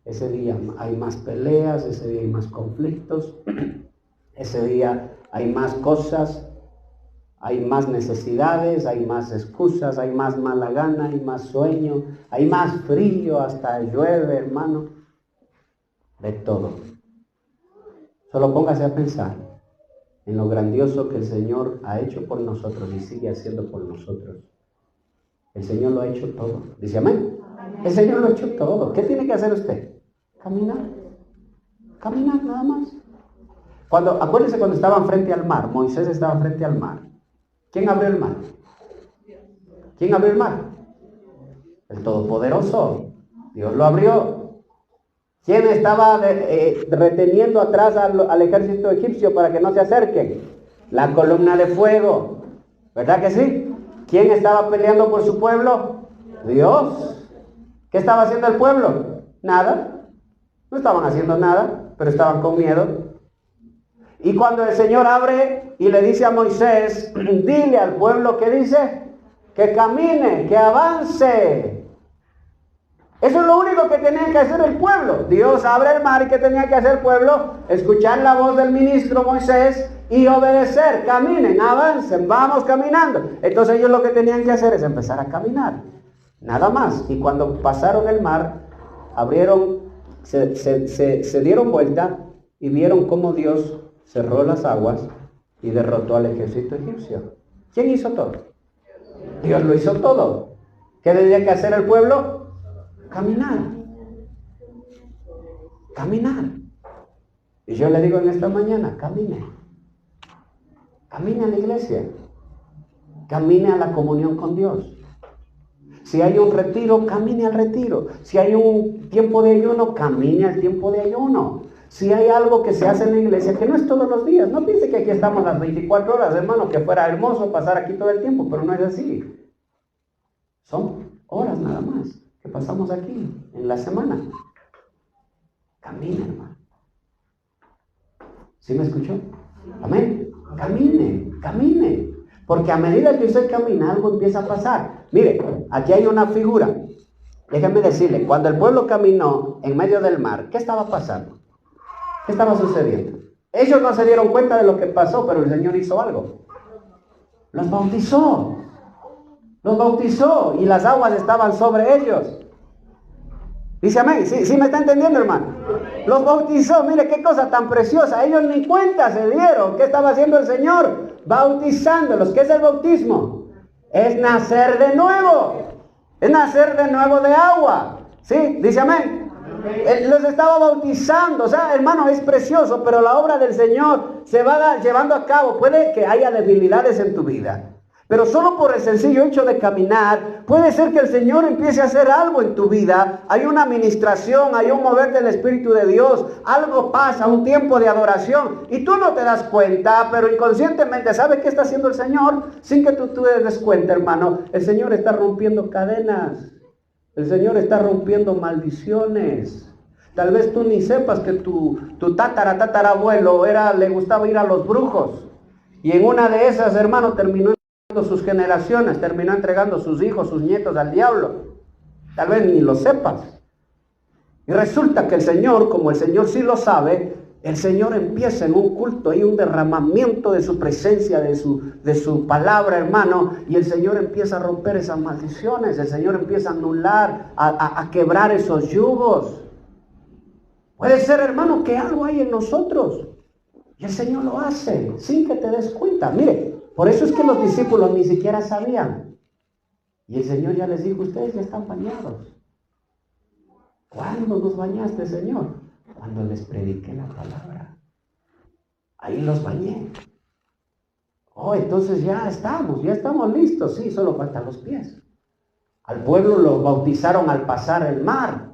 ese día hay más peleas, ese día hay más conflictos, ese día hay más cosas, hay más necesidades, hay más excusas, hay más mala gana, hay más sueño, hay más frío, hasta llueve, hermano, de todo. Solo póngase a pensar en lo grandioso que el Señor ha hecho por nosotros y sigue haciendo por nosotros. El Señor lo ha hecho todo. Dice amén. El Señor lo ha hecho todo. ¿Qué tiene que hacer usted? Caminar. Caminar nada más. Acuérdense cuando estaban frente al mar, Moisés estaba frente al mar. ¿Quién abrió el mar? ¿Quién abrió el mar? El Todopoderoso. Dios lo abrió. ¿Quién estaba reteniendo atrás al ejército egipcio para que no se acerquen? La columna de fuego. ¿Verdad que sí? ¿Quién estaba peleando por su pueblo? Dios. ¿Qué estaba haciendo el pueblo? Nada. No estaban haciendo nada, pero estaban con miedo. Y cuando el Señor abre y le dice a Moisés, dile al pueblo que dice, que camine, que avance. Eso es lo único que tenía que hacer el pueblo. Dios abre el mar y ¿qué tenía que hacer el pueblo? Escuchar la voz del ministro Moisés y obedecer. Caminen, avancen, vamos caminando. Entonces ellos lo que tenían que hacer es empezar a caminar. Nada más. Y cuando pasaron el mar, abrieron, se dieron vuelta y vieron cómo Dios cerró las aguas y derrotó al ejército egipcio. ¿Quién hizo todo? Dios lo hizo todo. ¿Qué tenía que hacer el pueblo? Caminar. Caminar. Y yo le digo en esta mañana, camine. Camine a la iglesia. Camine a la comunión con Dios. Si hay un retiro, camine al retiro. Si hay un tiempo de ayuno, camine al tiempo de ayuno. Si hay algo que se hace en la iglesia, que no es todos los días. No piense que aquí estamos las 24 horas, hermano, que fuera hermoso pasar aquí todo el tiempo, pero no es así. Son horas nada más que pasamos aquí en la semana. Camine, hermano. ¿Sí me escuchó? Amén. Camine, camine. Porque a medida que usted camina, algo empieza a pasar. Mire, aquí hay una figura. Déjenme decirle, cuando el pueblo caminó en medio del mar, ¿qué estaba pasando? ¿Qué estaba sucediendo? Ellos no se dieron cuenta de lo que pasó, pero el Señor hizo algo. Los bautizó. Los bautizó y las aguas estaban sobre ellos. Dice amén. ¿Sí me está entendiendo, hermano? Los bautizó. Mire qué cosa tan preciosa. Ellos ni cuenta se dieron. ¿Qué estaba haciendo el Señor? Bautizándolos. ¿Qué es el bautismo? Es nacer de nuevo. Es nacer de nuevo de agua. ¿Sí? Dice amén. Él los estaba bautizando. O sea, hermano, es precioso, pero la obra del Señor se va llevando a cabo. Puede que haya debilidades en tu vida, pero solo por el sencillo hecho de caminar, puede ser que el Señor empiece a hacer algo en tu vida. Hay una administración, hay un mover del Espíritu de Dios. Algo pasa, un tiempo de adoración. Y tú no te das cuenta, pero inconscientemente, ¿sabes qué está haciendo el Señor? Sin que tú te des cuenta, hermano. El Señor está rompiendo cadenas. El Señor está rompiendo maldiciones. Tal vez tú ni sepas que tu tatarabuelo le gustaba ir a los brujos. Y en una de esas, hermano, terminó sus generaciones, terminó entregando sus hijos, sus nietos al diablo. Tal vez ni lo sepas. Y resulta que el Señor, como el Señor sí lo sabe, el Señor empieza en un culto y un derramamiento de su presencia, de su palabra, hermano, y el Señor empieza a romper esas maldiciones. El Señor empieza a anular, a quebrar esos yugos. Puede ser, hermano, que algo hay en nosotros. Y el Señor lo hace sin que te des cuenta. Mire, por eso es que los discípulos ni siquiera sabían. Y el Señor ya les dijo, ustedes ya están bañados. ¿Cuándo nos bañaste, Señor? Cuando les prediqué la palabra. Ahí los bañé. Oh, entonces ya estamos listos. Sí, solo faltan los pies. Al pueblo los bautizaron al pasar el mar.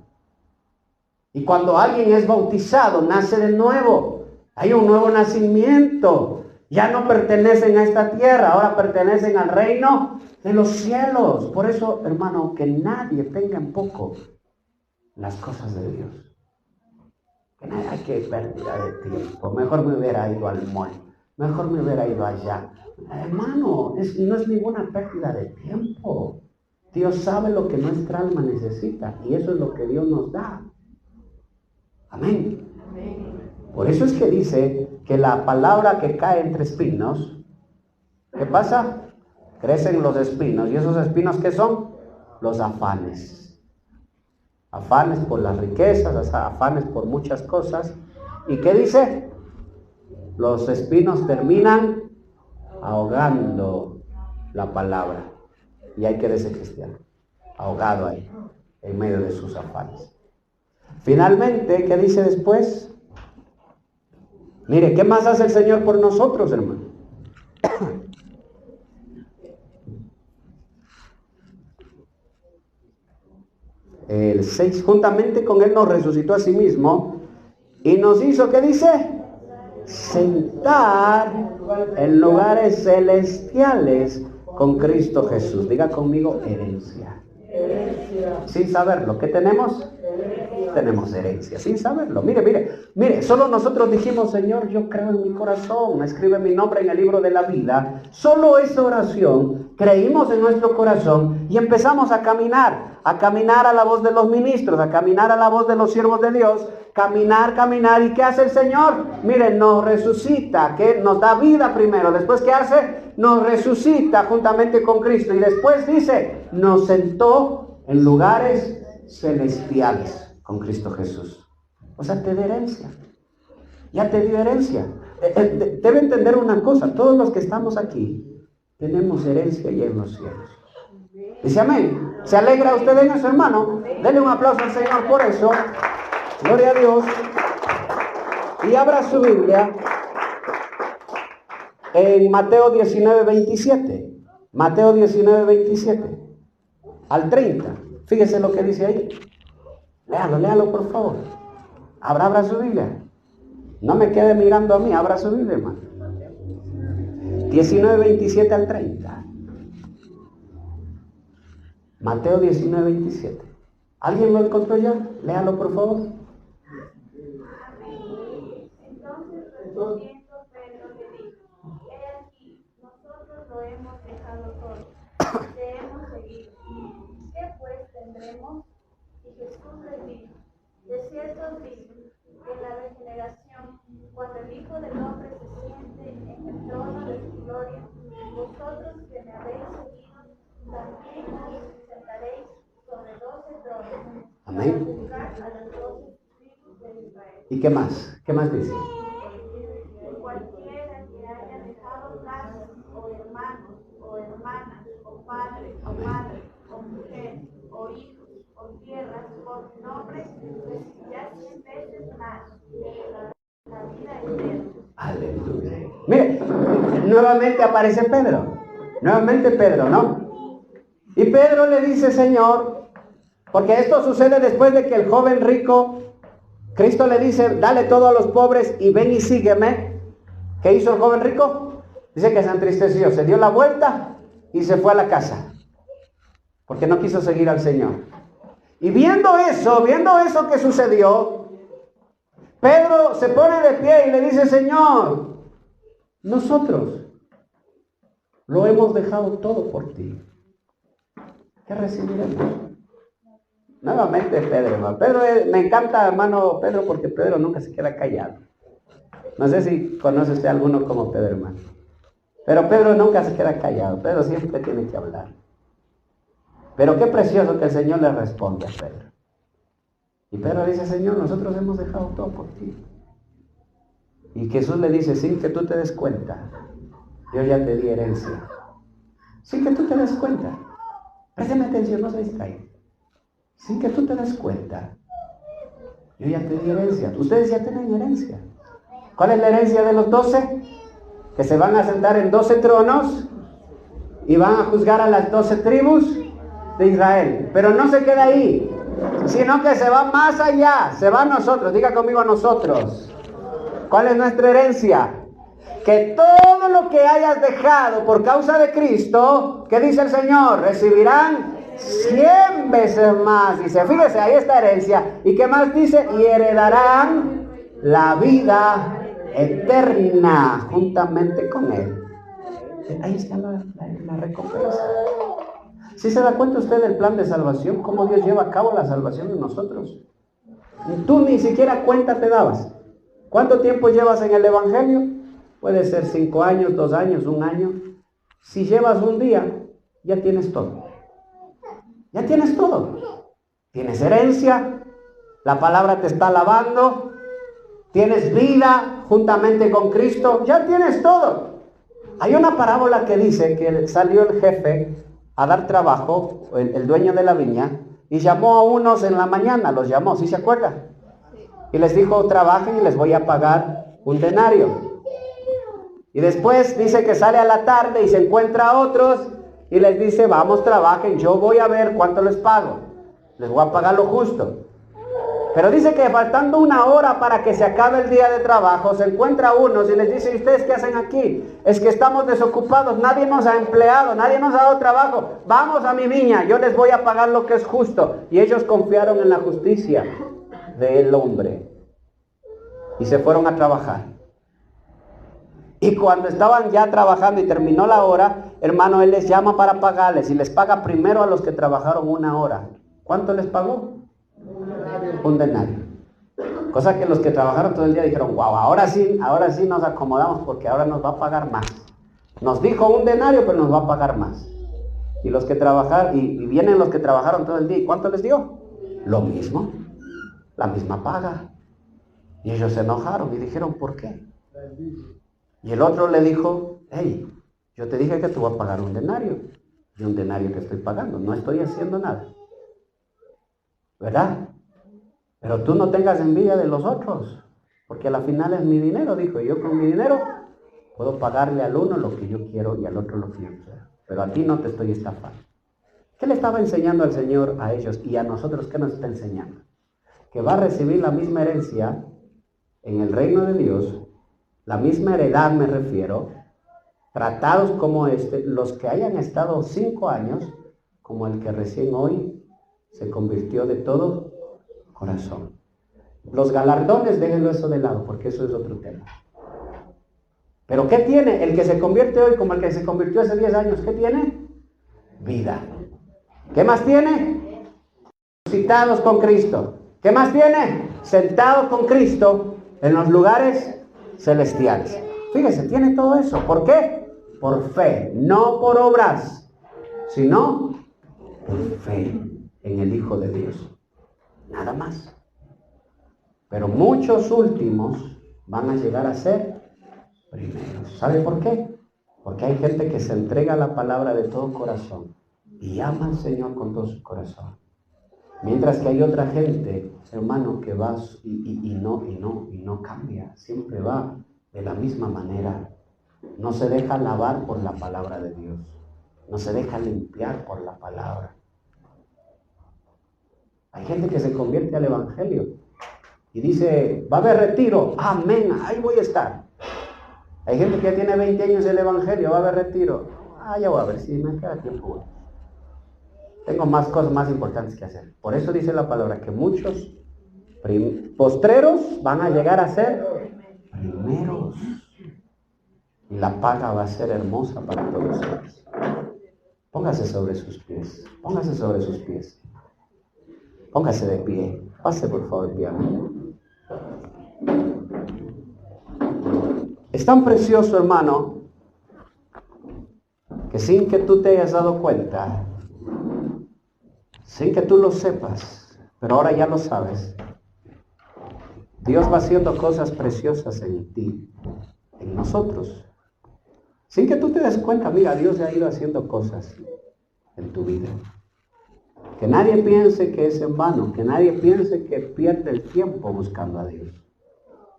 Y cuando alguien es bautizado, nace de nuevo. Hay un nuevo nacimiento. Ya no pertenecen a esta tierra, ahora pertenecen al reino de los cielos. Por eso, hermano, que nadie tenga en poco las cosas de Dios. Que nadie, hay que pérdida de tiempo. Mejor me hubiera ido al mall. Mejor me hubiera ido allá. Hermano, no es ninguna pérdida de tiempo. Dios sabe lo que nuestra alma necesita y eso es lo que Dios nos da. Amén. Por eso es que dice que la palabra que cae entre espinos, ¿qué pasa? Crecen los espinos. ¿Y esos espinos qué son? Los afanes. Afanes por las riquezas, afanes por muchas cosas. ¿Y qué dice? Los espinos terminan ahogando la palabra. Y hay que ser cristiano, ahogado ahí, en medio de sus afanes. Finalmente, ¿qué dice después? Mire, ¿qué más hace el Señor por nosotros, hermano? El 6, juntamente con Él nos resucitó a sí mismo y nos hizo, ¿qué dice? Sentar en lugares celestiales con Cristo Jesús. Diga conmigo, herencia. Sin saberlo, ¿qué tenemos? Tenemos herencia, sin saberlo. Mire, solo nosotros dijimos, Señor, yo creo en mi corazón, escribe mi nombre en el libro de la vida. Solo esa oración, creímos en nuestro corazón y empezamos a caminar a la voz de los ministros, a caminar a la voz de los siervos de Dios, caminar. ¿Y qué hace el Señor? Mire, nos resucita, que nos da vida primero. Después, ¿qué hace? Nos resucita juntamente con Cristo. Y después dice, nos sentó en lugares celestiales con Cristo Jesús. O sea, te da herencia. Ya te dio herencia. Debe entender una cosa, todos los que estamos aquí tenemos herencia ya en los cielos. Dice amén. ¿Se alegra usted en eso, hermano? Denle un aplauso al Señor por eso. Gloria a Dios. Y abra su Biblia en Mateo 19:27. Mateo 19:27 al 30. Fíjese lo que dice ahí. Léalo por favor. Abra su Biblia. No me quede mirando a mí, abra su Biblia, hermano. 19:27 al 30. Mateo 19:27. ¿Alguien lo encontró ya? Léalo por favor. Entonces respondiendo Pedro le dijo, he aquí, nosotros lo hemos dejado todo, te hemos seguido. ¿Qué pues tendremos? Y Jesús les dijo, de cierto os digo, que en la regeneración, cuando el Hijo del Hombre se siente en el trono de su gloria, vosotros que me habéis seguido, también os sentaréis sobre 12 tronos, Amén. para juzgar a las 12 tribus de Israel. ¿Y qué más? ¿Qué más dice? Cualquiera que haya dejado casas, o hermanos, o hermanas, o padre, o madre, o mujer, o hijos, o tierras, por mi nombre, recibirá 100 veces más la vida eterna. Aleluya. Mire, nuevamente aparece Pedro. Nuevamente Pedro, ¿no? Y Pedro le dice, Señor, porque esto sucede después de que el joven rico, Cristo le dice, dale todo a los pobres y ven y sígueme. ¿Qué hizo el joven rico? Dice que se entristeció, se dio la vuelta y se fue a la casa. Porque no quiso seguir al Señor. Y viendo eso que sucedió, Pedro se pone de pie y le dice, Señor, nosotros lo hemos dejado todo por ti. ¿Qué recibiremos? Nuevamente Pedro, hermano. Me encanta, hermano Pedro, porque Pedro nunca se queda callado. No sé si conoce usted a alguno como Pedro, hermano. Pero Pedro nunca se queda callado. Pedro siempre tiene que hablar. Pero qué precioso que el Señor le responde a Pedro. Y Pedro dice, Señor, nosotros hemos dejado todo por ti. Y Jesús le dice, sin que tú te des cuenta, yo ya te di herencia. Sin que tú te des cuenta. Préstame atención, no se distraigan. Sin que tú te des cuenta, yo ya te di herencia. Ustedes ya tienen herencia. ¿Cuál es la herencia de los 12? Que se van a sentar en 12 tronos y van a juzgar a las 12 tribus de Israel. Pero no se queda ahí, sino que se va más allá. Se va a nosotros. Diga conmigo, a nosotros. ¿Cuál es nuestra herencia? Que todo lo que hayas dejado por causa de Cristo, ¿qué dice el Señor? Recibirán 100 veces más. Dice, fíjese, ahí está herencia. ¿Y qué más dice? Y heredarán la vida eterna juntamente con Él. Ahí está la recompensa. ¿Sí se da cuenta usted del plan de salvación? ¿Cómo Dios lleva a cabo la salvación en nosotros? Tú ni siquiera cuenta te dabas. ¿Cuánto tiempo llevas en el Evangelio? Puede ser 5 años, 2 años, 1 año. Si llevas un día, ya tienes todo. Ya tienes todo. Tienes herencia, la palabra te está lavando, tienes vida juntamente con Cristo, ya tienes todo. Hay una parábola que dice que salió el jefe a dar trabajo, el dueño de la viña, y llamó a unos en la mañana, los llamó, ¿sí se acuerdan? Y les dijo, trabajen y les voy a pagar un denario. Y después dice que sale a la tarde y se encuentra a otros y les dice, vamos, trabajen, yo voy a ver cuánto les pago. Les voy a pagar lo justo. Pero dice que faltando 1 hora para que se acabe el día de trabajo, se encuentra unos y les dice, ¿y ustedes qué hacen aquí? Es que estamos desocupados, nadie nos ha empleado, nadie nos ha dado trabajo. Vamos a mi viña, yo les voy a pagar lo que es justo. Y ellos confiaron en la justicia del hombre y se fueron a trabajar. Y cuando estaban ya trabajando y terminó la hora, hermano, él les llama para pagarles y les paga primero a los que trabajaron 1 hora. ¿Cuánto les pagó? Un denario. Cosa que los que trabajaron todo el día dijeron, wow, ahora sí nos acomodamos porque ahora nos va a pagar más. Nos dijo un denario, pero nos va a pagar más. Y los que trabajaron, y vienen los que trabajaron todo el día, ¿y cuánto les dio? Lo mismo, la misma paga. Y ellos se enojaron y dijeron, ¿por qué? Y el otro le dijo, hey, yo te dije que te voy a pagar un denario. Y un denario que estoy pagando, no estoy haciendo nada. ¿Verdad? Pero tú no tengas envidia de los otros, porque a la final es mi dinero, dijo. Y yo con mi dinero puedo pagarle al uno lo que yo quiero y al otro lo que yo quiero. Pero a ti no te estoy estafando. ¿Qué le estaba enseñando al Señor a ellos y a nosotros? ¿Qué nos está enseñando? Que va a recibir la misma herencia en el reino de Dios, la misma heredad me refiero, tratados como los que hayan estado 5 años, como el que recién hoy se convirtió de todo corazón. Los galardones, déjenlo eso de lado, porque eso es otro tema. Pero ¿qué tiene el que se convierte hoy como el que se convirtió hace 10 años? ¿Qué tiene? Vida. ¿Qué más tiene? Resucitados con Cristo. ¿Qué más tiene? Sentados con Cristo en los lugares celestiales. Fíjese, tiene todo eso. ¿Por qué? Por fe, no por obras, sino por fe en el Hijo de Dios. Nada más. Pero muchos últimos van a llegar a ser primeros. ¿Sabe por qué? Porque hay gente que se entrega a la palabra de todo corazón y ama al Señor con todo su corazón. Mientras que hay otra gente, hermano, que va y no cambia. Siempre va de la misma manera. No se deja lavar por la palabra de Dios. No se deja limpiar por la palabra. Hay gente que se convierte al Evangelio y dice, va a haber retiro. Amén, ahí voy a estar. Hay gente que ya tiene 20 años del Evangelio, va a haber retiro. Ya voy a ver si me queda tiempo. Tengo más cosas más importantes que hacer. Por eso dice la palabra que muchos postreros van a llegar a ser primeros. Y la paga va a ser hermosa para todos ellos. Póngase sobre sus pies. Póngase sobre sus pies. Póngase de pie. Pase por favor el piano. Es tan precioso, hermano, que sin que tú te hayas dado cuenta, sin que tú lo sepas, pero ahora ya lo sabes, Dios va haciendo cosas preciosas en ti, en nosotros. Sin que tú te des cuenta, mira, Dios ya ha ido haciendo cosas en tu vida. Que nadie piense que es en vano, que nadie piense que pierde el tiempo buscando a Dios.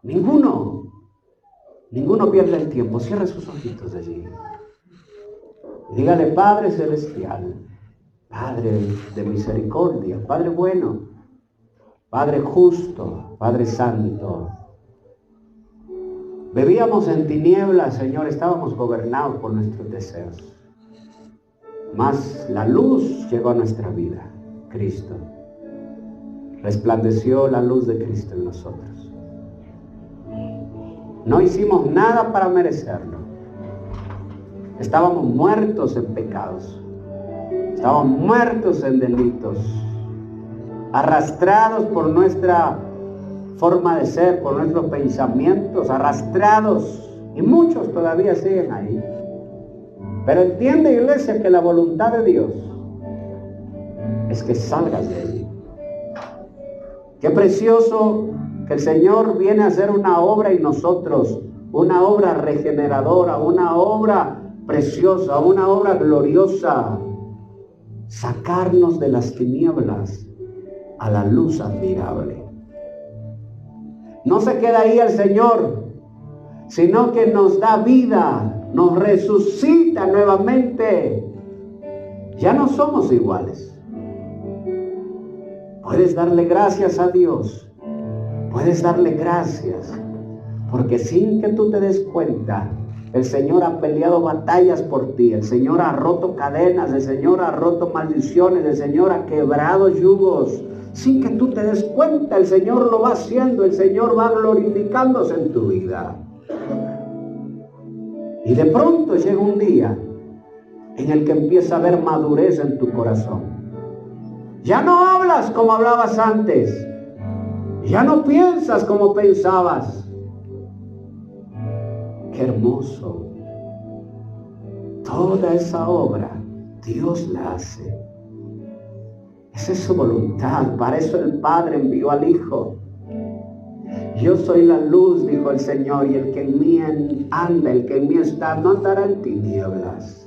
Ninguno pierde el tiempo. Cierre sus ojitos allí. Y dígale: Padre Celestial, Padre de misericordia, Padre bueno, Padre justo, Padre santo. Vivíamos en tinieblas, Señor, estábamos gobernados por nuestros deseos. Mas la luz llegó a nuestra vida, Cristo. Resplandeció la luz de Cristo en nosotros. No hicimos nada para merecerlo. Estábamos muertos en pecados. Estábamos muertos en delitos. Arrastrados por nuestra forma de ser, por nuestros pensamientos, arrastrados. Y muchos todavía siguen ahí. Pero entiende, iglesia, que la voluntad de Dios es que salgas de ahí. Qué precioso que el Señor viene a hacer una obra en nosotros, una obra regeneradora, una obra preciosa, una obra gloriosa. Sacarnos de las tinieblas a la luz admirable. No se queda ahí el Señor, sino que nos da vida, nos resucita nuevamente. Ya no somos iguales. Puedes darle gracias a Dios. Puedes darle gracias, porque sin que tú te des cuenta, el Señor ha peleado batallas por ti. El Señor ha roto cadenas, el Señor ha roto maldiciones, el Señor ha quebrado yugos. Sin que tú te des cuenta, el Señor lo va haciendo, el Señor va glorificándose en tu vida. Y de pronto llega un día en el que empieza a haber madurez en tu corazón. Ya no hablas como hablabas antes. Ya no piensas como pensabas. Qué hermoso. Toda esa obra Dios la hace. Esa es su voluntad. Para eso el Padre envió al Hijo. Yo soy la luz, dijo el Señor, y el que en mí anda, el que en mí está, no andará en tinieblas.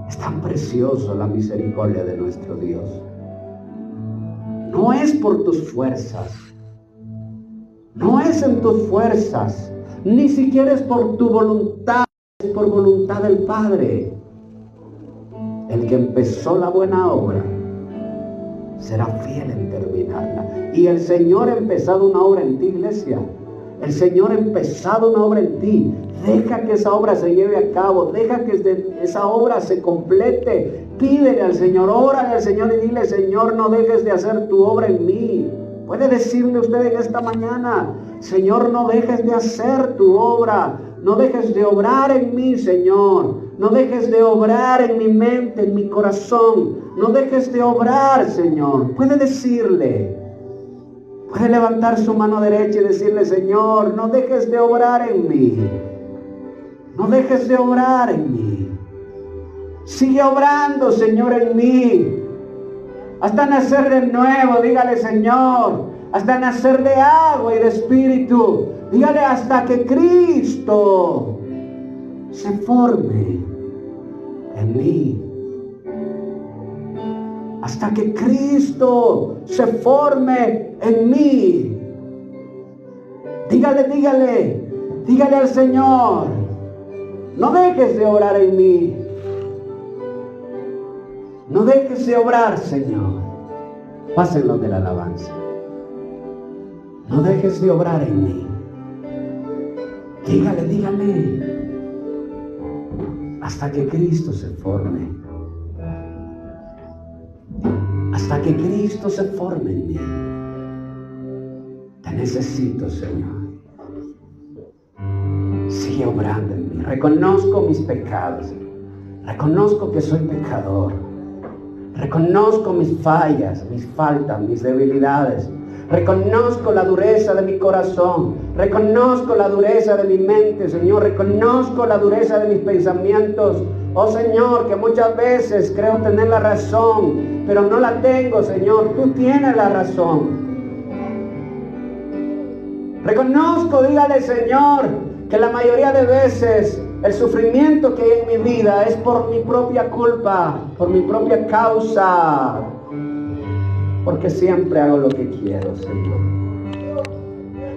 Es tan precioso la misericordia de nuestro Dios. No es por tus fuerzas, no es en tus fuerzas, ni siquiera es por tu voluntad, es por voluntad del Padre. El que empezó la buena obra será fiel en terminarla. Y el Señor ha empezado una obra en ti, iglesia. El Señor ha empezado una obra en ti. Deja que esa obra se lleve a cabo. Deja que esa obra se complete. Pídele al Señor, órale al Señor y dile: Señor, no dejes de hacer tu obra en mí. Puede decirle usted en esta mañana: Señor, no dejes de hacer tu obra. No dejes de obrar en mí, Señor. No dejes de obrar en mi mente, en mi corazón. No dejes de obrar, Señor. Puede decirle. Puede levantar su mano derecha y decirle: Señor, no dejes de obrar en mí. No dejes de obrar en mí. Sigue obrando, Señor, en mí. Hasta nacer de nuevo, dígale: Señor. Hasta nacer de agua y de espíritu. Dígale: hasta que Cristo se forme en mí. Hasta que Cristo se forme en mí. Dígale al Señor: no dejes de orar en mí. No dejes de obrar, Señor. Pásenlo de la alabanza. No dejes de obrar en mí. Dígale. Hasta que Cristo se forme. Hasta que Cristo se forme en mí. Te necesito, Señor. Sigue obrando en mí. Reconozco mis pecados. Reconozco que soy pecador. Reconozco mis fallas, mis faltas, mis debilidades. Reconozco la dureza de mi corazón. Reconozco la dureza de mi mente, Señor. Reconozco la dureza de mis pensamientos. Oh Señor, que muchas veces creo tener la razón, pero no la tengo, Señor. Tú tienes la razón. Reconozco, dígale, Señor, que la mayoría de veces el sufrimiento que hay en mi vida es por mi propia culpa, por mi propia causa, porque siempre hago lo que quiero, Señor.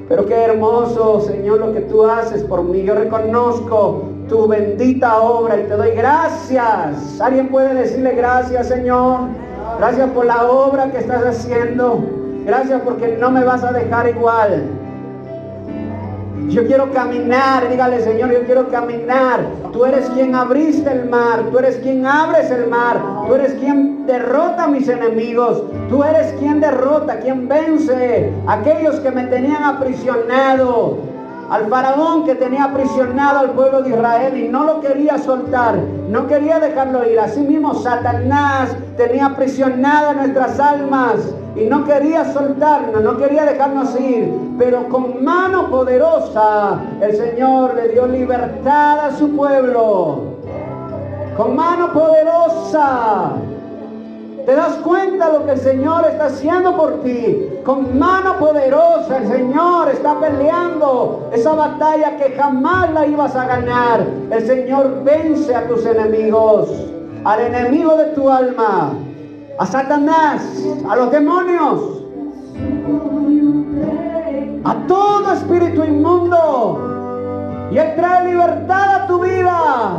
Pero qué hermoso, Señor, lo que tú haces por mí. Yo reconozco tu bendita obra y te doy gracias. ¿Alguien puede decirle gracias, Señor? Gracias por la obra que estás haciendo. Gracias porque no me vas a dejar igual. Yo quiero caminar, dígale, Señor, yo quiero caminar. Tú eres quien abriste el mar, tú eres quien abres el mar, tú eres quien derrota a mis enemigos, tú eres quien derrota, quien vence a aquellos que me tenían aprisionado, al faraón que tenía aprisionado al pueblo de Israel y no lo quería soltar, no quería dejarlo ir. Así mismo Satanás tenía aprisionadas nuestras almas y no quería soltarnos, no quería dejarnos ir, pero con mano poderosa el Señor le dio libertad a su pueblo. Con mano poderosa. ¿Te das cuenta lo que el Señor está haciendo por ti? Con mano poderosa el Señor está peleando esa batalla que jamás la ibas a ganar. El Señor vence a tus enemigos, al enemigo de tu alma, a Satanás, a los demonios, a todo espíritu inmundo, y Él trae libertad a tu vida.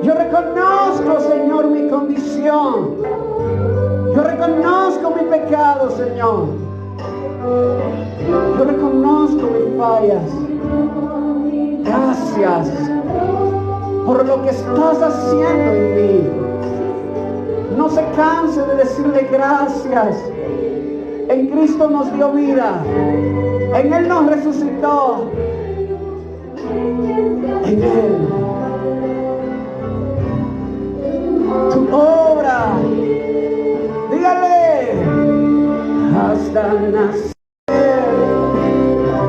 Yo reconozco, Señor, mi condición. Yo reconozco mi pecado, Señor. Yo reconozco mis fallas. Gracias por lo que estás haciendo en mí. No se canse de decirle gracias. En Cristo nos dio vida. En Él nos resucitó. En Él. Tu obra, dígale, hasta nacer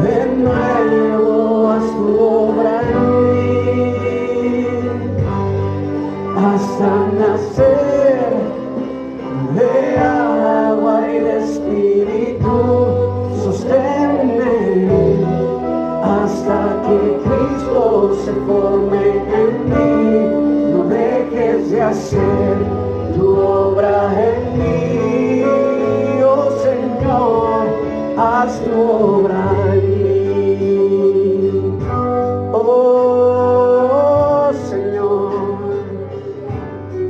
de nuevo, haz tu obra en mí, hasta nacer de agua y de espíritu, sosténme hasta que Cristo se forme en mí. No dejes de hacer tu obra en mí, oh Señor, haz tu obra en mí, oh Señor.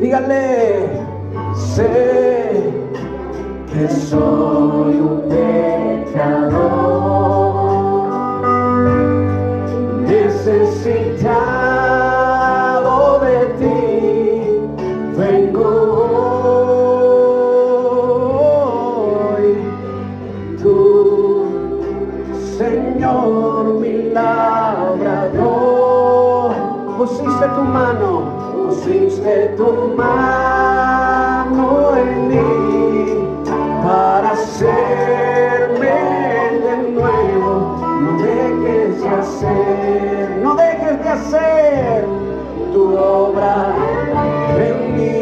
Dígale, sé que soy un pecador, necesitado. Señor, mi labrador, pusiste tu mano en mí para hacerme de nuevo. No dejes de hacer tu obra en mí,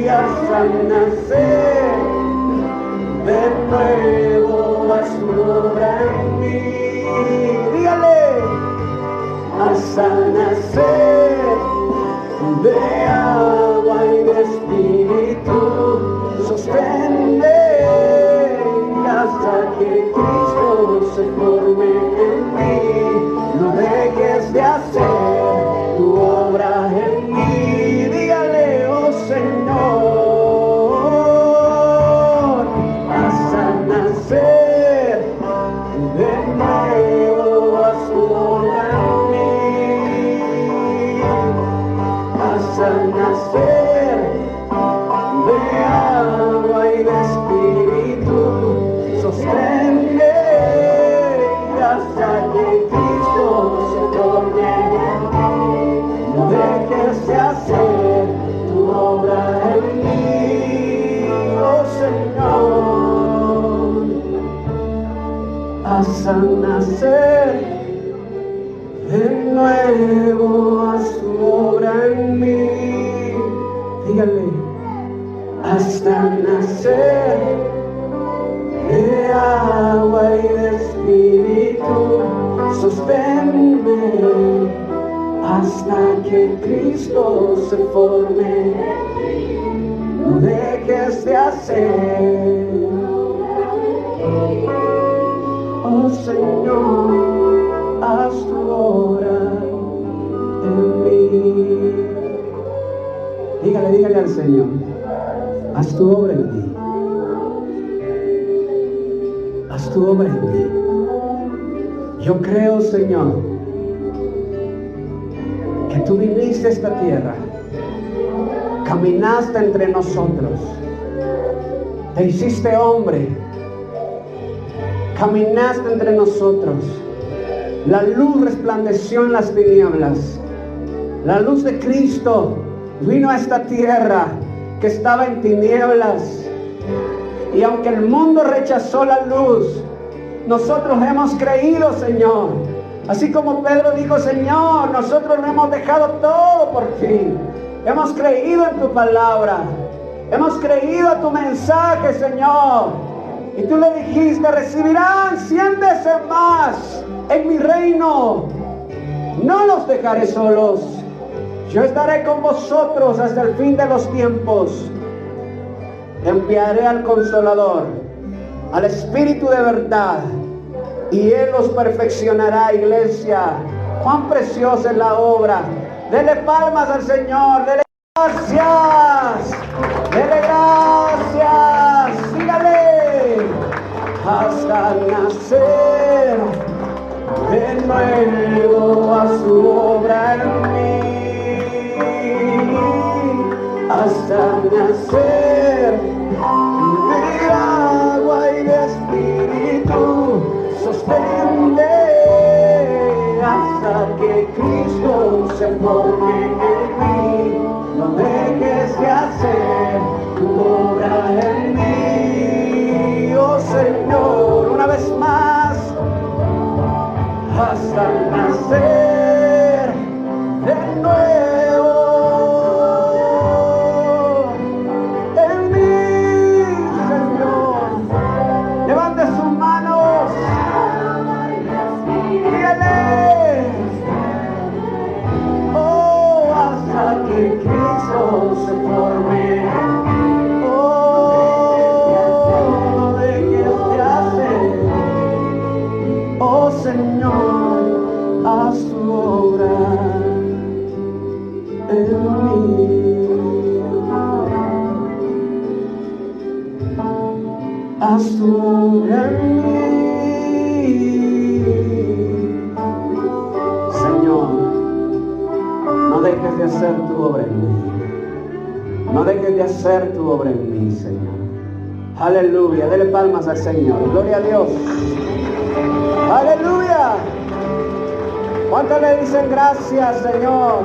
hasta nacer de nuevo, haz tu obra en mí. Dígale, hasta nacer de agua y de espíritu, sosténme hasta que Cristo se forme en mí. No dejes de hacer tu obra en mí. Dígale, oh Señor, de nuevo a su obra en mí, hasta nacer de agua y de espíritu, sosténme hasta que Cristo se forme en mí. No dejes de hacer tu obra en mí, oh Señor, hasta nacer de nuevo a su obra en mí. Dígale, hasta nacer de agua y de espíritu, sosténme hasta que Cristo se forme. No dejes de hacer, oh Señor, haz tu obra en mí. Dígale al Señor, haz tu obra en mí. Haz tu obra en mí. Yo creo, Señor, que tú viniste a esta tierra, caminaste entre nosotros, te hiciste hombre, caminaste entre nosotros. La luz resplandeció en las tinieblas. La luz de Cristo vino a esta tierra que estaba en tinieblas. Y aunque el mundo rechazó la luz, nosotros hemos creído, Señor. Así como Pedro dijo, Señor, nosotros lo hemos dejado todo por ti. Hemos creído en tu palabra. Hemos creído a tu mensaje, Señor. Y tú le dijiste, recibirán 100 veces más en mi reino. No los dejaré solos. Yo estaré con vosotros hasta el fin de los tiempos. Enviaré al Consolador, al Espíritu de verdad, y Él los perfeccionará, iglesia. Cuán preciosa es la obra. Dele palmas al Señor, dele gracias, dele gracias, sígale, hasta nacer de nuevo a su obra en mí, hasta nacer de agua y de espíritu, sosténme hasta que Cristo se forme en mí. No dejes de hacer tu obra en mí, oh Señor, una vez más, hasta nacer de nuevo en mí, Señor. Levante sus manos, dígale, oh, hasta que Cristo se forme. Oh, no dejes de hacer, oh Señor, haz tu obra en mí. Haz tu obra en mí. Señor, no dejes de hacer tu obra en mí. No dejes de hacer tu obra en mí, Señor. Aleluya, dele palmas al Señor. Gloria a Dios. Aleluya. ¿Cuántos le dicen gracias, Señor?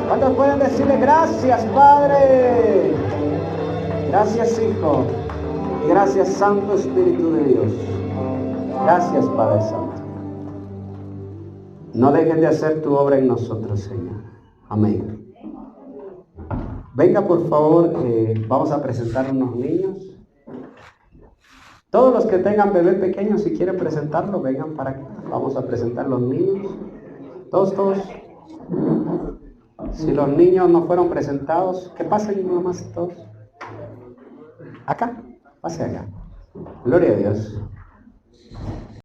¿Cuántos pueden decirle gracias, Padre? Gracias, Hijo. Y gracias, Santo Espíritu de Dios. Gracias, Padre Santo. No dejes de hacer tu obra en nosotros, Señor. Amén. Venga, por favor, vamos a presentar unos niños. Todos los que tengan bebé pequeño, si quieren presentarlo, vengan para acá. Vamos a presentar los niños. Todos. Si los niños no fueron presentados, que pasen nomás todos. Acá, pase acá. Gloria a Dios.